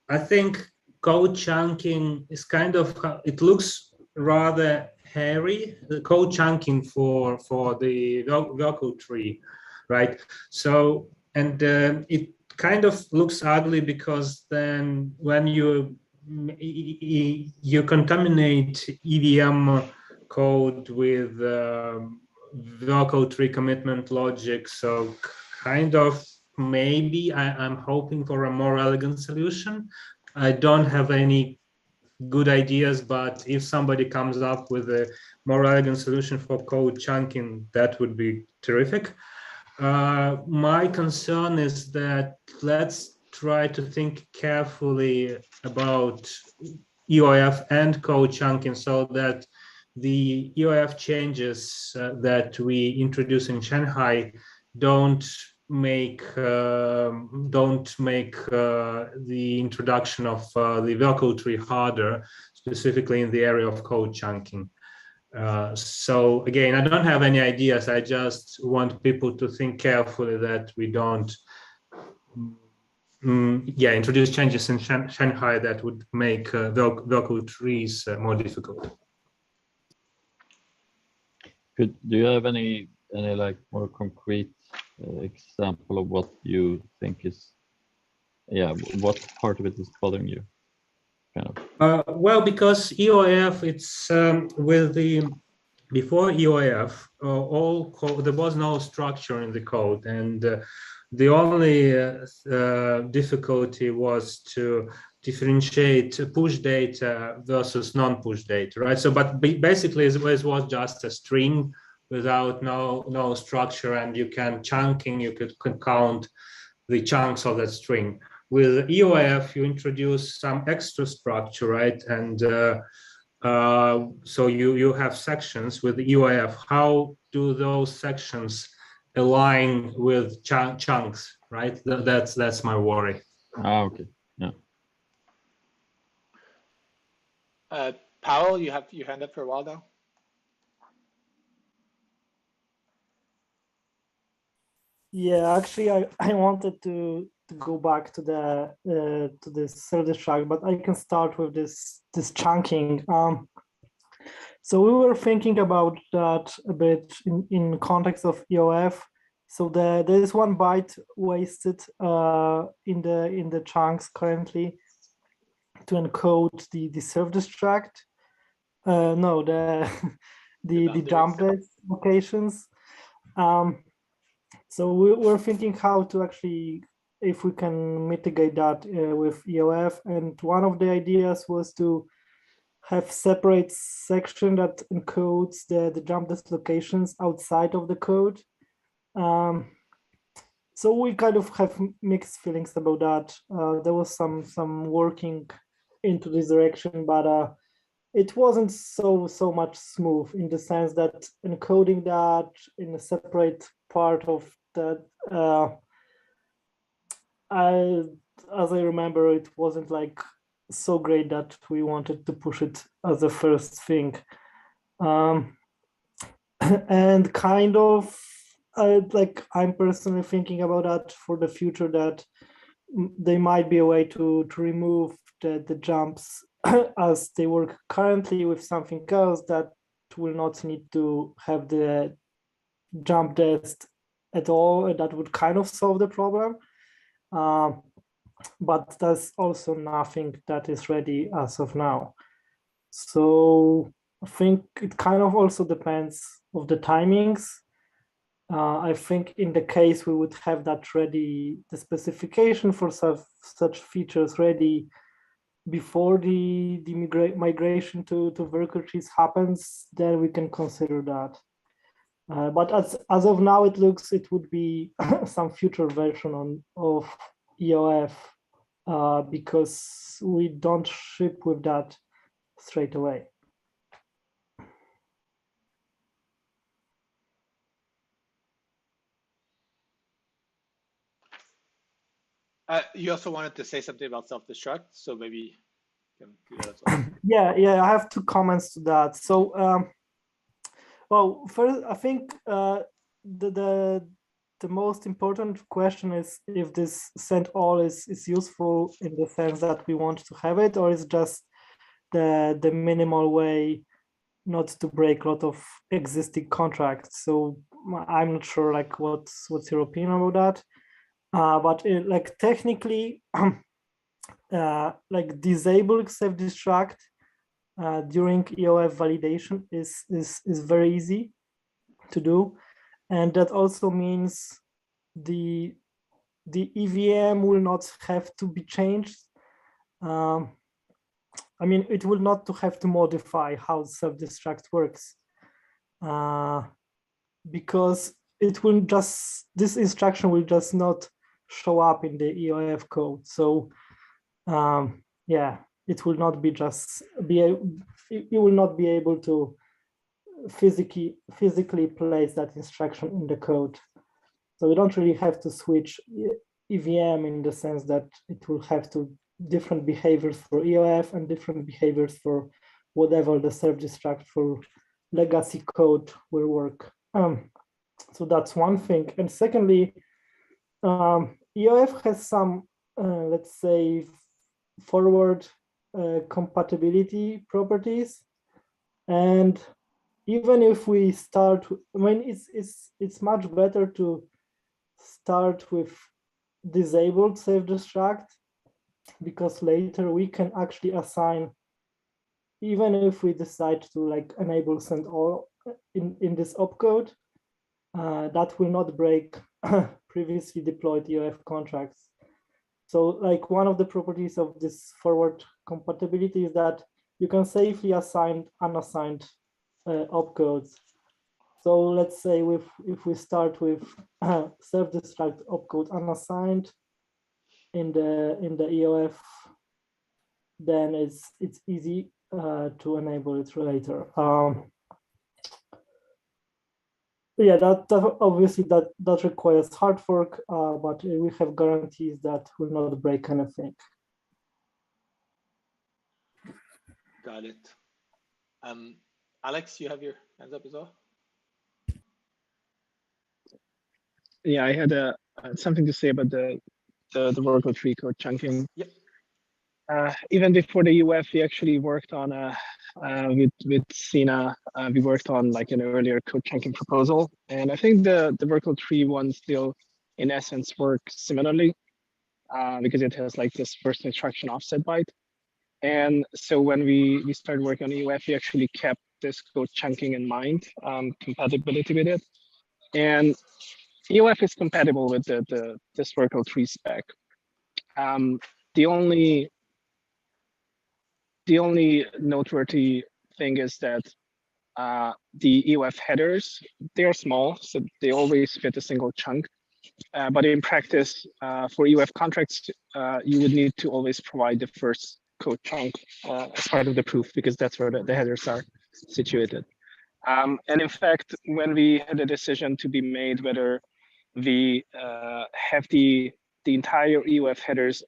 I think code chunking is kind of, it looks rather hairy, the code chunking for the local tree, right? So, and it kind of looks ugly, because then when you contaminate EVM code with local tree commitment logic, so kind of maybe I'm hoping for a more elegant solution. I don't have any good ideas, but if somebody comes up with a more elegant solution for code chunking, that would be terrific. My concern is that let's try to think carefully about EOF and code chunking so that the EOF changes that we introduce in Shanghai don't make the introduction of the Velcro tree harder, specifically in the area of code chunking. So again, I don't have any ideas. I just want people to think carefully that we don't introduce changes in Shanghai that would make Velcro trees more difficult. Do you have any like more concrete example of what you think is, what part of it is bothering you? Kind of. Well, because EOF, it's with the before EOF, all code, there was no structure in the code, and the only difficulty was to differentiate push data versus non-push data, right? So, but basically, it was just a string without no structure, and you can chunking, you could count the chunks of that string. With EOF, you introduce some extra structure, right? And so you have sections with EOF. How do those sections align with chunks, right? That's my worry. Okay. Yeah. Powell, you have your hand up for a while now. Yeah, actually, I wanted to go back to the self-destruct, but I can start with this chunking. So we were thinking about that a bit in context of EOF. So there is 1 byte wasted in the chunks currently to encode the self-destruct. No, the dump desk locations. So we're thinking how to actually, if we can mitigate that with EOF. And one of the ideas was to have separate section that encodes the jump desk locations outside of the code. So we kind of have mixed feelings about that. There was some working into this direction, but it wasn't so much smooth in the sense that encoding that in a separate part of that, as I remember, it wasn't like so great that we wanted to push it as a first thing. And kind of like I'm personally thinking about that for the future, that there might be a way to remove the jumps as they work currently with something else that will not need to have the jump desk at all. That would kind of solve the problem. But there's also nothing that is ready as of now. So I think it kind of also depends of the timings. I think in the case we would have that ready, the specification for such features ready before the migration to Velcro trees happens, then we can consider that. But as of now, it looks it would be some future version of EOF because we don't ship with that straight away. You also wanted to say something about self-destruct, so maybe you can do that as well. Yeah, I have 2 comments to that. So, well, first, I think the most important question is if this send all is useful in the sense that we want to have it, or is just the minimal way not to break a lot of existing contracts. So I'm not sure like what's your opinion about that. But like technically, like disable self-destruct during EOF validation is very easy to do, and that also means the EVM will not have to be changed I mean, it will not to have to modify how self-destruct works, because it will just, this instruction will just not show up in the EOF code. So yeah, it will not be just you will not be able to physically place that instruction in the code. So we don't really have to switch EVM in the sense that it will have to different behaviors for EOF and different behaviors for whatever the self-destruct for legacy code will work. So that's one thing. And secondly, EOF has some, let's say, forward compatibility properties. And even if we start, I mean, it's much better to start with disabled self-destruct, because later we can actually assign, even if we decide to like enable send all in this opcode, that will not break previously deployed EOF contracts. So like one of the properties of this forward compatibility is that you can safely assign unassigned opcodes. So let's say if we start with self-destruct opcode unassigned in the EOF, then it's easy to enable it later. Yeah, that obviously that requires hard fork, but we have guarantees that will not break anything. Got it. Alex, you have your hands up as well. Yeah, I had something to say about the Oracle tree code chunking. Yep. Even before the UF, we actually worked on with Sina. We worked on like an earlier code chunking proposal, and I think the Oracle tree one still, in essence, works similarly because it has like this first instruction offset byte. And so when we started working on UF, we actually kept this code chunking in mind, compatibility with it, and EOF is compatible with this Oracle tree spec. The only noteworthy thing is that the EOF headers, they are small, so they always fit a single chunk. But in practice, for EOF contracts, you would need to always provide the first code chunk as part of the proof, because that's where the headers are situated. And in fact, when we had a decision to be made whether we have the entire EOF headers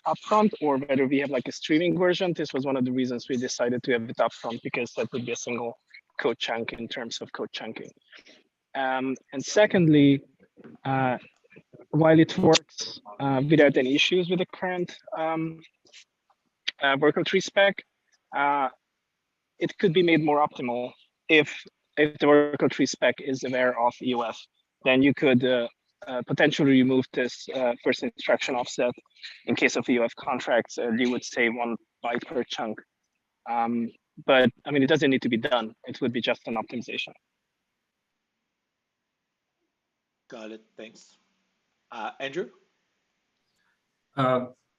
upfront or whether we have like a streaming version, this was one of the reasons we decided to have it upfront, because that would be a single code chunk in terms of code chunking. And secondly, while it works without any issues with the current Oracle tree spec, it could be made more optimal if the Oracle tree spec is aware of EOF. Then you could potentially remove this first instruction offset in case of EOF contracts. You would save 1 byte per chunk. But I mean, it doesn't need to be done. It would be just an optimization. Got it. Thanks. Andrew?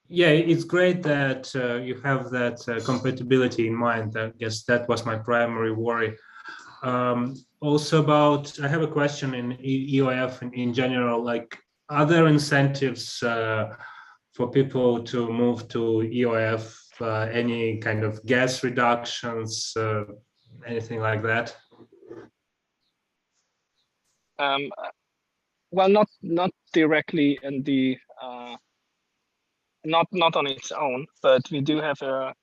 Yeah, it's great that you have that compatibility in mind. I guess that was my primary worry. Also I have a question in EOF in general, like other incentives for people to move to EOF, any kind of gas reductions, anything like that? Well, not directly in the not on its own, but we do have a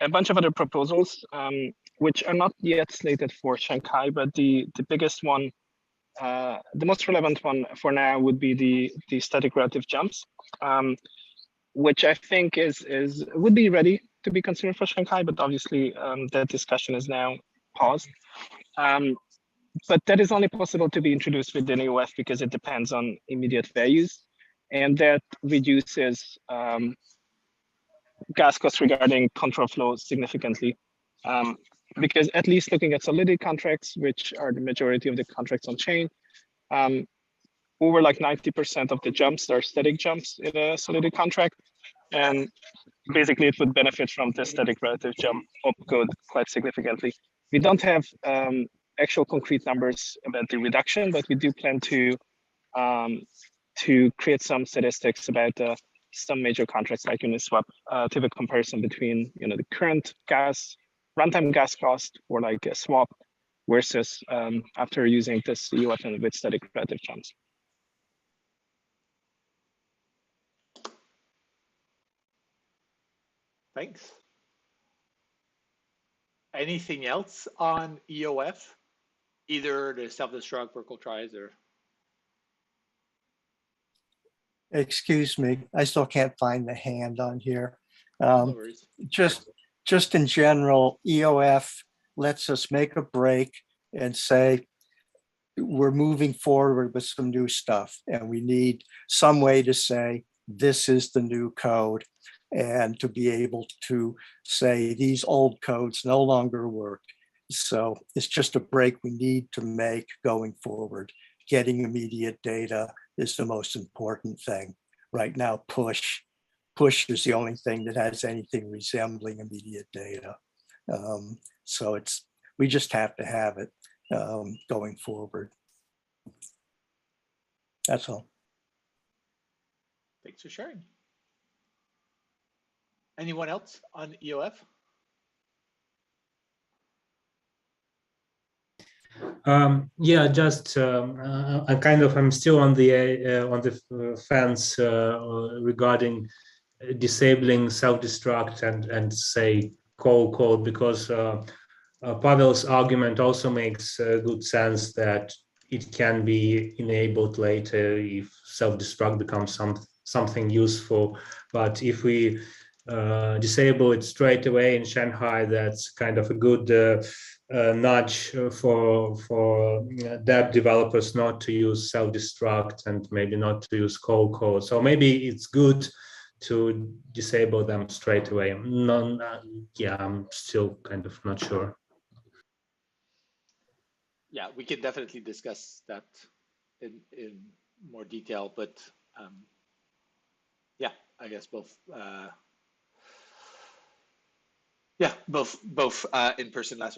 bunch of other proposals which are not yet slated for Shanghai, but the biggest one, the most relevant one for now would be the static relative jumps, which I think would be ready to be considered for Shanghai, but obviously that discussion is now paused. But that is only possible to be introduced within EOF because it depends on immediate values, and that reduces gas costs regarding control flow significantly. Because at least looking at Solidity contracts, which are the majority of the contracts on chain, over like 90% of the jumps are static jumps in a Solidity contract. And basically, it would benefit from the static relative jump opcode quite significantly. We don't have actual concrete numbers about the reduction, but we do plan to create some statistics about some major contracts like Uniswap to the comparison between the current runtime gas cost for like a swap versus after using this UFN with static relative jumps. Thanks. Anything else on EOF? Either the self-destruct, Merkle tries, or Excuse me, I still can't find the hand on here. no worries. Just in general, EOF lets us make a break and say, we're moving forward with some new stuff, and we need some way to say, this is the new code, and to be able to say these old codes no longer work. So it's just a break we need to make going forward. Getting immediate data is the most important thing. Right now, push is the only thing that has anything resembling immediate data. So we just have to have it going forward. That's all. Thanks for sharing. Anyone else on EOF? Yeah, just I'm still on the fence regarding disabling self-destruct and say code, because Pavel's argument also makes good sense that it can be enabled later if self-destruct becomes something useful. But if we disable it straight away in Shanghai, that's kind of a good nudge for dev developers not to use self-destruct and maybe not to use code. So maybe it's good to disable them straight away. I'm still kind of not sure. Yeah, we can definitely discuss that in more detail, but yeah, I guess both in person next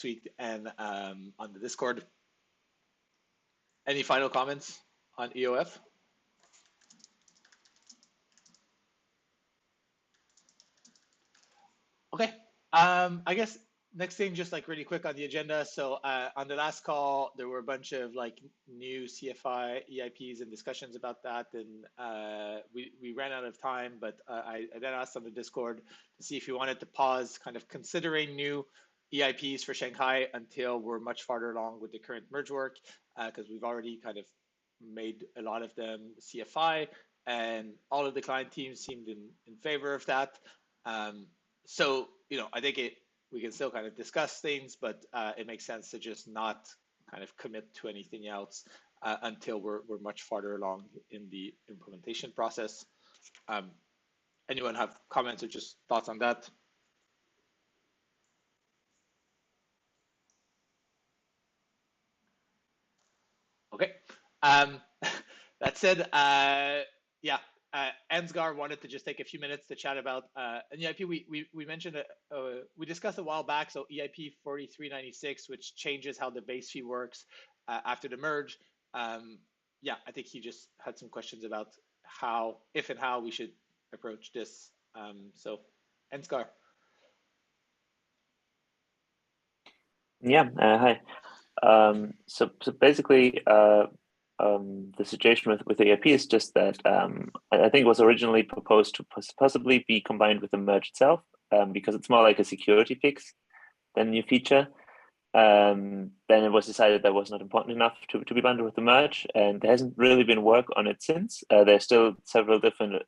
week, and on the Discord. Any final comments on EOF? Okay, I guess next thing, just like really quick on the agenda. So on the last call, there were a bunch of like new CFI EIPs and discussions about that, and we ran out of time. But I then asked on the Discord to see if you wanted to pause, kind of considering new EIPs for Shanghai until we're much farther along with the current merge work, because we've already kind of made a lot of them CFI, and all of the client teams seemed in favor of that. So I think we can still kind of discuss things, but it makes sense to just not kind of commit to anything else until we're much farther along in the implementation process. Anyone have comments or just thoughts on that? Okay. That said, yeah. Ansgar wanted to just take a few minutes to chat about an EIP we mentioned, we discussed a while back, so EIP 4396, which changes how the base fee works after the merge. Yeah, I think he just had some questions about if and how we should approach this. So, Ansgar. Yeah, hi. So basically, the situation with the EIP is just that I think it was originally proposed to possibly be combined with the merge itself, because it's more like a security fix than a new feature. Then it was decided that was not important enough to be bundled with the merge, and there hasn't really been work on it since. There's still several different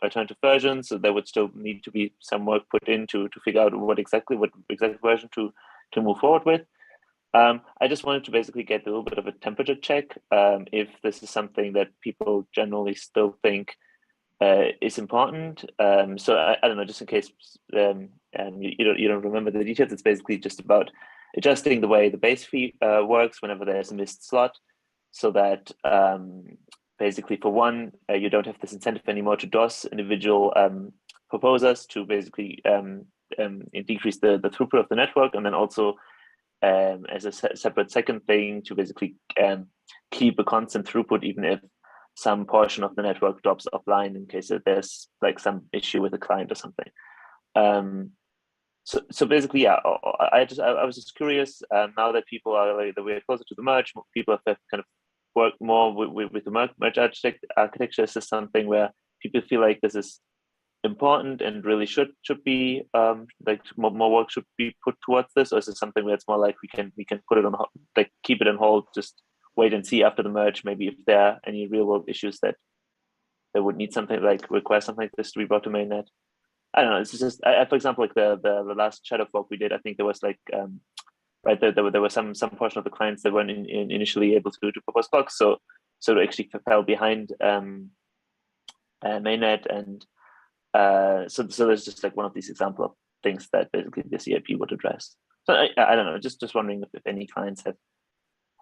alternative versions, so there would still need to be some work put in to figure out what exact version to move forward with. I just wanted to basically get a little bit of a temperature check if this is something that people generally still think is important. So I don't know, just in case you don't remember the details, it's basically just about adjusting the way the base fee works whenever there's a missed slot, so that basically, for one, you don't have this incentive anymore to DOS individual proposers to basically decrease the throughput of the network, and then also as a separate second thing to basically keep a constant throughput even if some portion of the network drops offline in case that there's like some issue with the client or something. So basically, yeah, I was just curious. Now that people are like that we're closer to the merge, people have kind of worked more with the merge architecture. Is this something where people feel like this is important and really should be like more work should be put towards this, or is it something where it's more like we can put it on like keep it on hold, just wait and see after the merge, maybe if there are any real world issues that would need something like require something like this to be brought to mainnet. I don't know. It's just for example, like the last shadow fork we did, I think there was like right there were some portion of the clients that weren't initially able to propose clocks, so they actually fell behind mainnet, and so there's just like one of these example of things that basically the CIP would address. So I don't know, just wondering if any clients have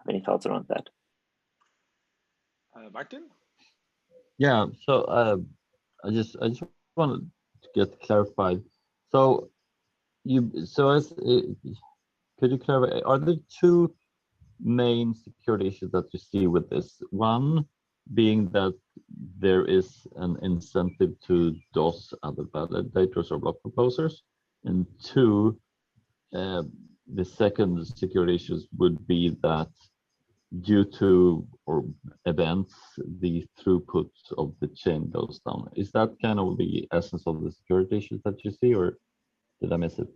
any thoughts around that. Martin? Yeah, so I just wanted to get clarified. So could you clarify, are there two main security issues that you see with this? One being that there is an incentive to DOS other validators or block proposers, and two, the second security issues would be that due to events, the throughput of the chain goes down. Is that kind of the essence of the security issues that you see, or did I miss it?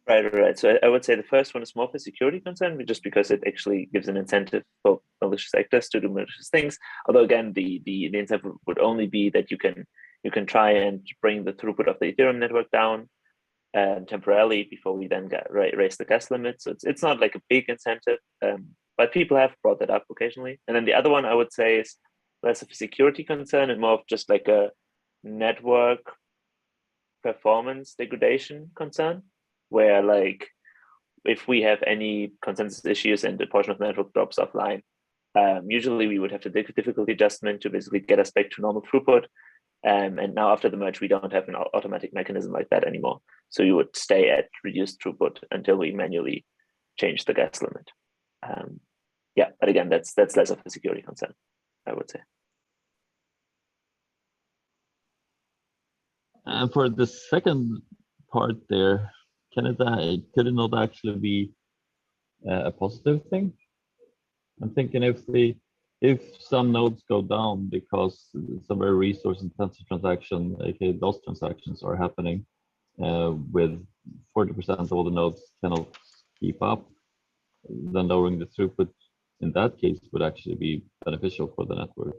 Right. So I would say the first one is more of a security concern, just because it actually gives an incentive for malicious actors to do malicious things. Although again, the incentive would only be that you can try and bring the throughput of the Ethereum network down temporarily before we then raise the gas limit. So it's not like a big incentive, but people have brought that up occasionally. And then the other one I would say is less of a security concern and more of just like a network performance degradation concern, where like if we have any consensus issues and a portion of the network drops offline, usually we would have to do difficulty adjustment to basically get us back to normal throughput. And now after the merge, we don't have an automatic mechanism like that anymore. So you would stay at reduced throughput until we manually change the gas limit. Yeah, but again, that's less of a security concern, I would say. And for the second part there, could it not actually be a positive thing? I'm thinking if some nodes go down because some very resource intensive transaction, aka DOS transactions, are happening with 40% of all the nodes cannot keep up, then lowering the throughput in that case would actually be beneficial for the network.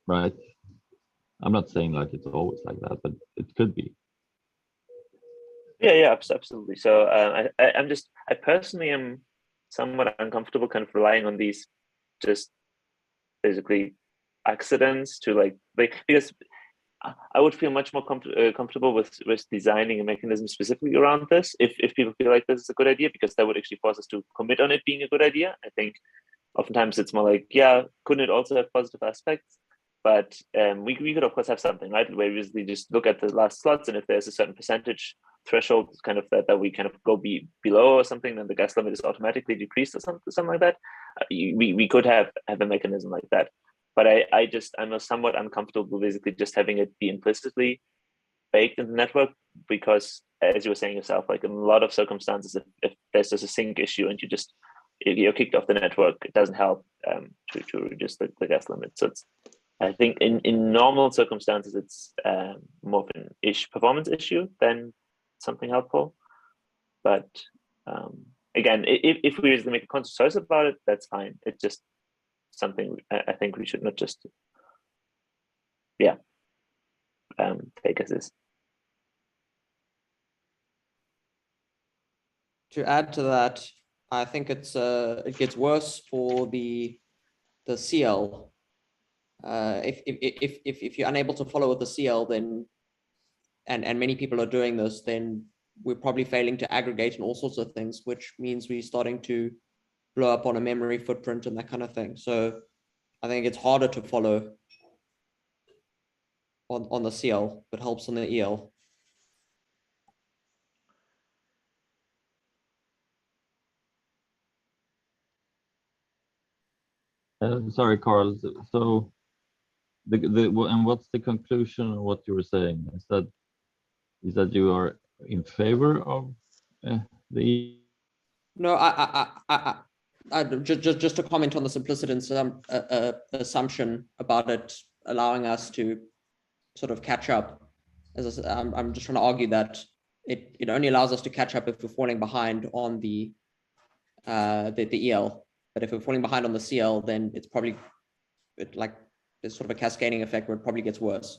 Right? I'm not saying like it's always like that, but it could be. Yeah, absolutely. So I personally am somewhat uncomfortable kind of relying on these just basically accidents to like because I would feel much more comfortable with designing a mechanism specifically around this if people feel like this is a good idea, because that would actually force us to commit on it being a good idea. I think oftentimes it's more like, yeah, couldn't it also have positive aspects? But we could of course have something, right, where we basically just look at the last slots, and if there's a certain percentage threshold kind of that we kind of go below or something, then the gas limit is automatically decreased or something like that. We could have a mechanism like that. But I'm somewhat uncomfortable basically just having it be implicitly baked in the network, because as you were saying yourself, like in a lot of circumstances, if there's just a sync issue and you're kicked off the network, it doesn't help to reduce the gas limit. So I think in normal circumstances, it's more of an performance issue than something helpful. But again, if we make a conscious choice about it, that's fine. It's just something I think we should not just, take as is. To add to that, I think it gets worse for the CL. If you're unable to follow with the CL, then and many people are doing this, then we're probably failing to aggregate and all sorts of things, which means we're starting to blow up on a memory footprint and that kind of thing. So I think it's harder to follow on the CL, but helps on the EL. Sorry, Carl. So and what's the conclusion of what you were saying? Is that you are in favor of the? No, I just to comment on the implicit assumption about it allowing us to sort of catch up. As I'm just trying to argue that it only allows us to catch up if we're falling behind on the EL. But if we're falling behind on the CL, then it's probably like there's sort of a cascading effect where it probably gets worse.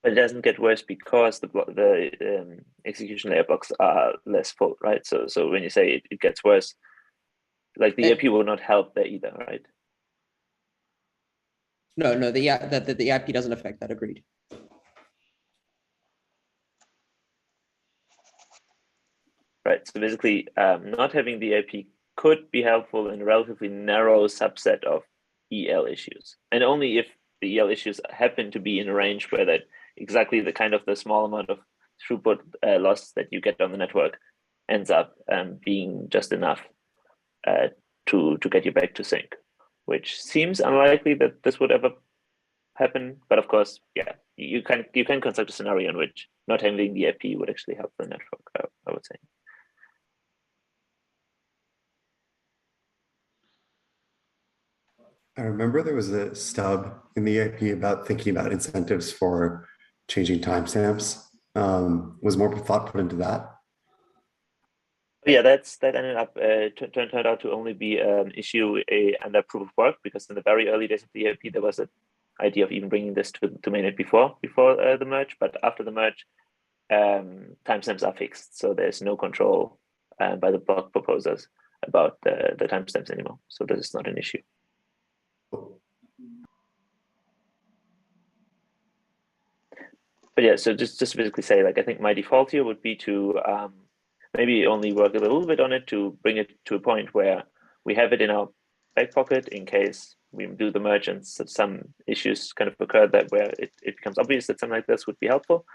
But it doesn't get worse because the execution layer blocks are less full, right? So when you say it gets worse, like the EIP will not help there either, right? No, the EIP doesn't affect that. Agreed. Right. So basically, not having the EIP could be helpful in a relatively narrow subset of EL issues, and only if the EL issues happen to be in a range where that exactly the kind of the small amount of throughput loss that you get on the network ends up being just enough to get you back to sync, which seems unlikely that this would ever happen. But of course, yeah, you can construct a scenario in which not having the EIP would actually help the network, I would say. I remember there was a stub in the EIP about thinking about incentives for changing timestamps. Was more thought put into that? Yeah, that ended up turned out to only be an issue under proof of work, because in the very early days of the EIP there was an idea of even bringing this to mainnet before the merge, but after the merge, timestamps are fixed, so there's no control by the block proposers about the timestamps anymore. So this is not an issue. But yeah, so just to basically say, like, I think my default here would be to maybe only work a little bit on it to bring it to a point where we have it in our back pocket in case we do the merge and some issues kind of occur that where it becomes obvious that something like this would be helpful,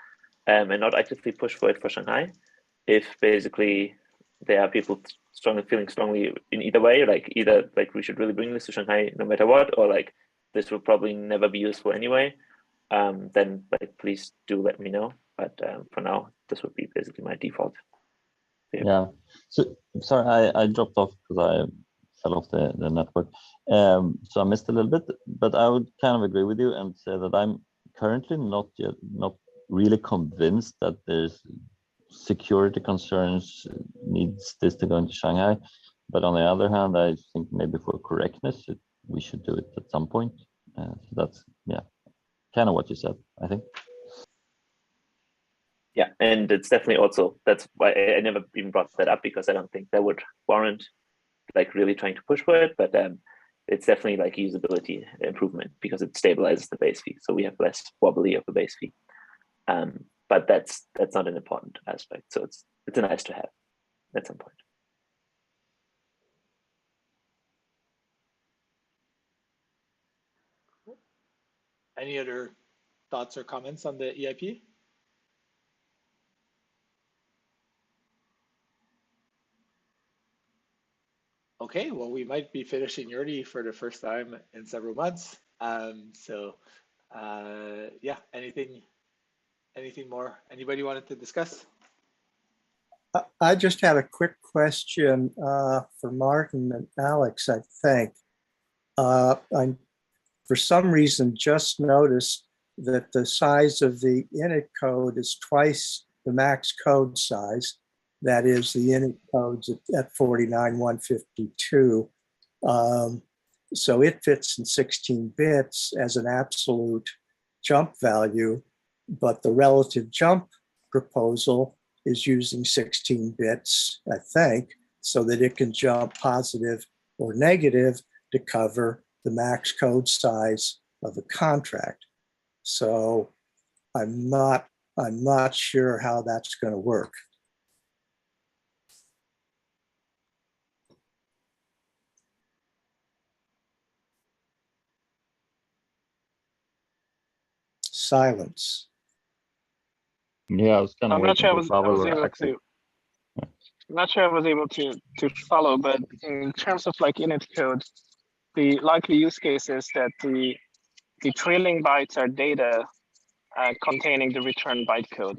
and not actively push for it for Shanghai. If basically there are people feeling strongly in either way, like either like we should really bring this to Shanghai no matter what, or like this will probably never be useful anyway, then like please do let me know. But for now, this would be basically my default. Yeah. So sorry, I dropped off because I fell off the network. So I missed a little bit, but I would kind of agree with you and say that I'm currently not really convinced that there's security concerns needs this to go into Shanghai. But on the other hand, I think maybe for correctness, we should do it at some point. So that's, yeah, kind of what you said, I think. Yeah, and it's definitely also, that's why I never even brought that up, because I don't think that would warrant like really trying to push for it, but it's definitely like usability improvement because it stabilizes the base fee. So we have less wobbly of a base fee. But that's not an important aspect. So it's a nice to have at some point. Any other thoughts or comments on the EIP? Okay, well, we might be finishing early for the first time in several months. Yeah, anything more anybody wanted to discuss? I just had a quick question for Martin and Alex, I think. I, for some reason, just noticed that the size of the init code is twice the max code size. That is, the init code's at 49,152. So it fits in 16 bits as an absolute jump value, but the relative jump proposal is using 16 bits, I think, so that it can jump positive or negative to cover the max code size of the contract. So I'm not sure how that's going to work. silence. Yeah, I was kind of I'm not waiting sure I for was Pavel able actually. to. I'm not sure I was able to follow, but in terms of like init code, the likely use case is that the trailing bytes are data containing the return bytecode.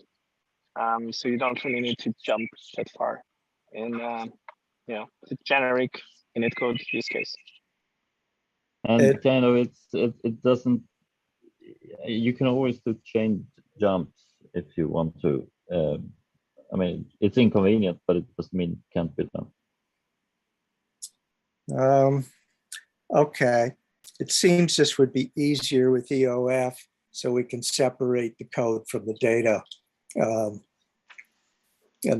So you don't really need to jump that far in the generic init code use case. And kind of it doesn't. You can always do chain jumps if you want to. I mean, it's inconvenient, but it doesn't mean it can't be done. Okay, it seems this would be easier with EOF, so we can separate the code from the data. And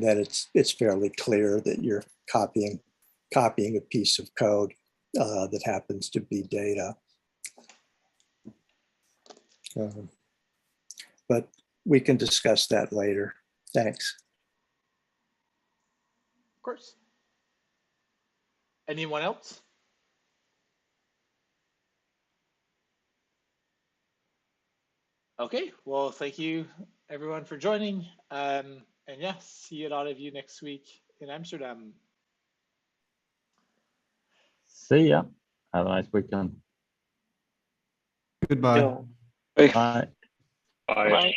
then it's fairly clear that you're copying a piece of code that happens to be data. But we can discuss that later. Thanks. Of course. Anyone else? Okay, well, thank you everyone for joining. And yeah, see a lot of you next week in Amsterdam. See ya. Have a nice weekend. Goodbye. Bye. Bye. Bye. Bye.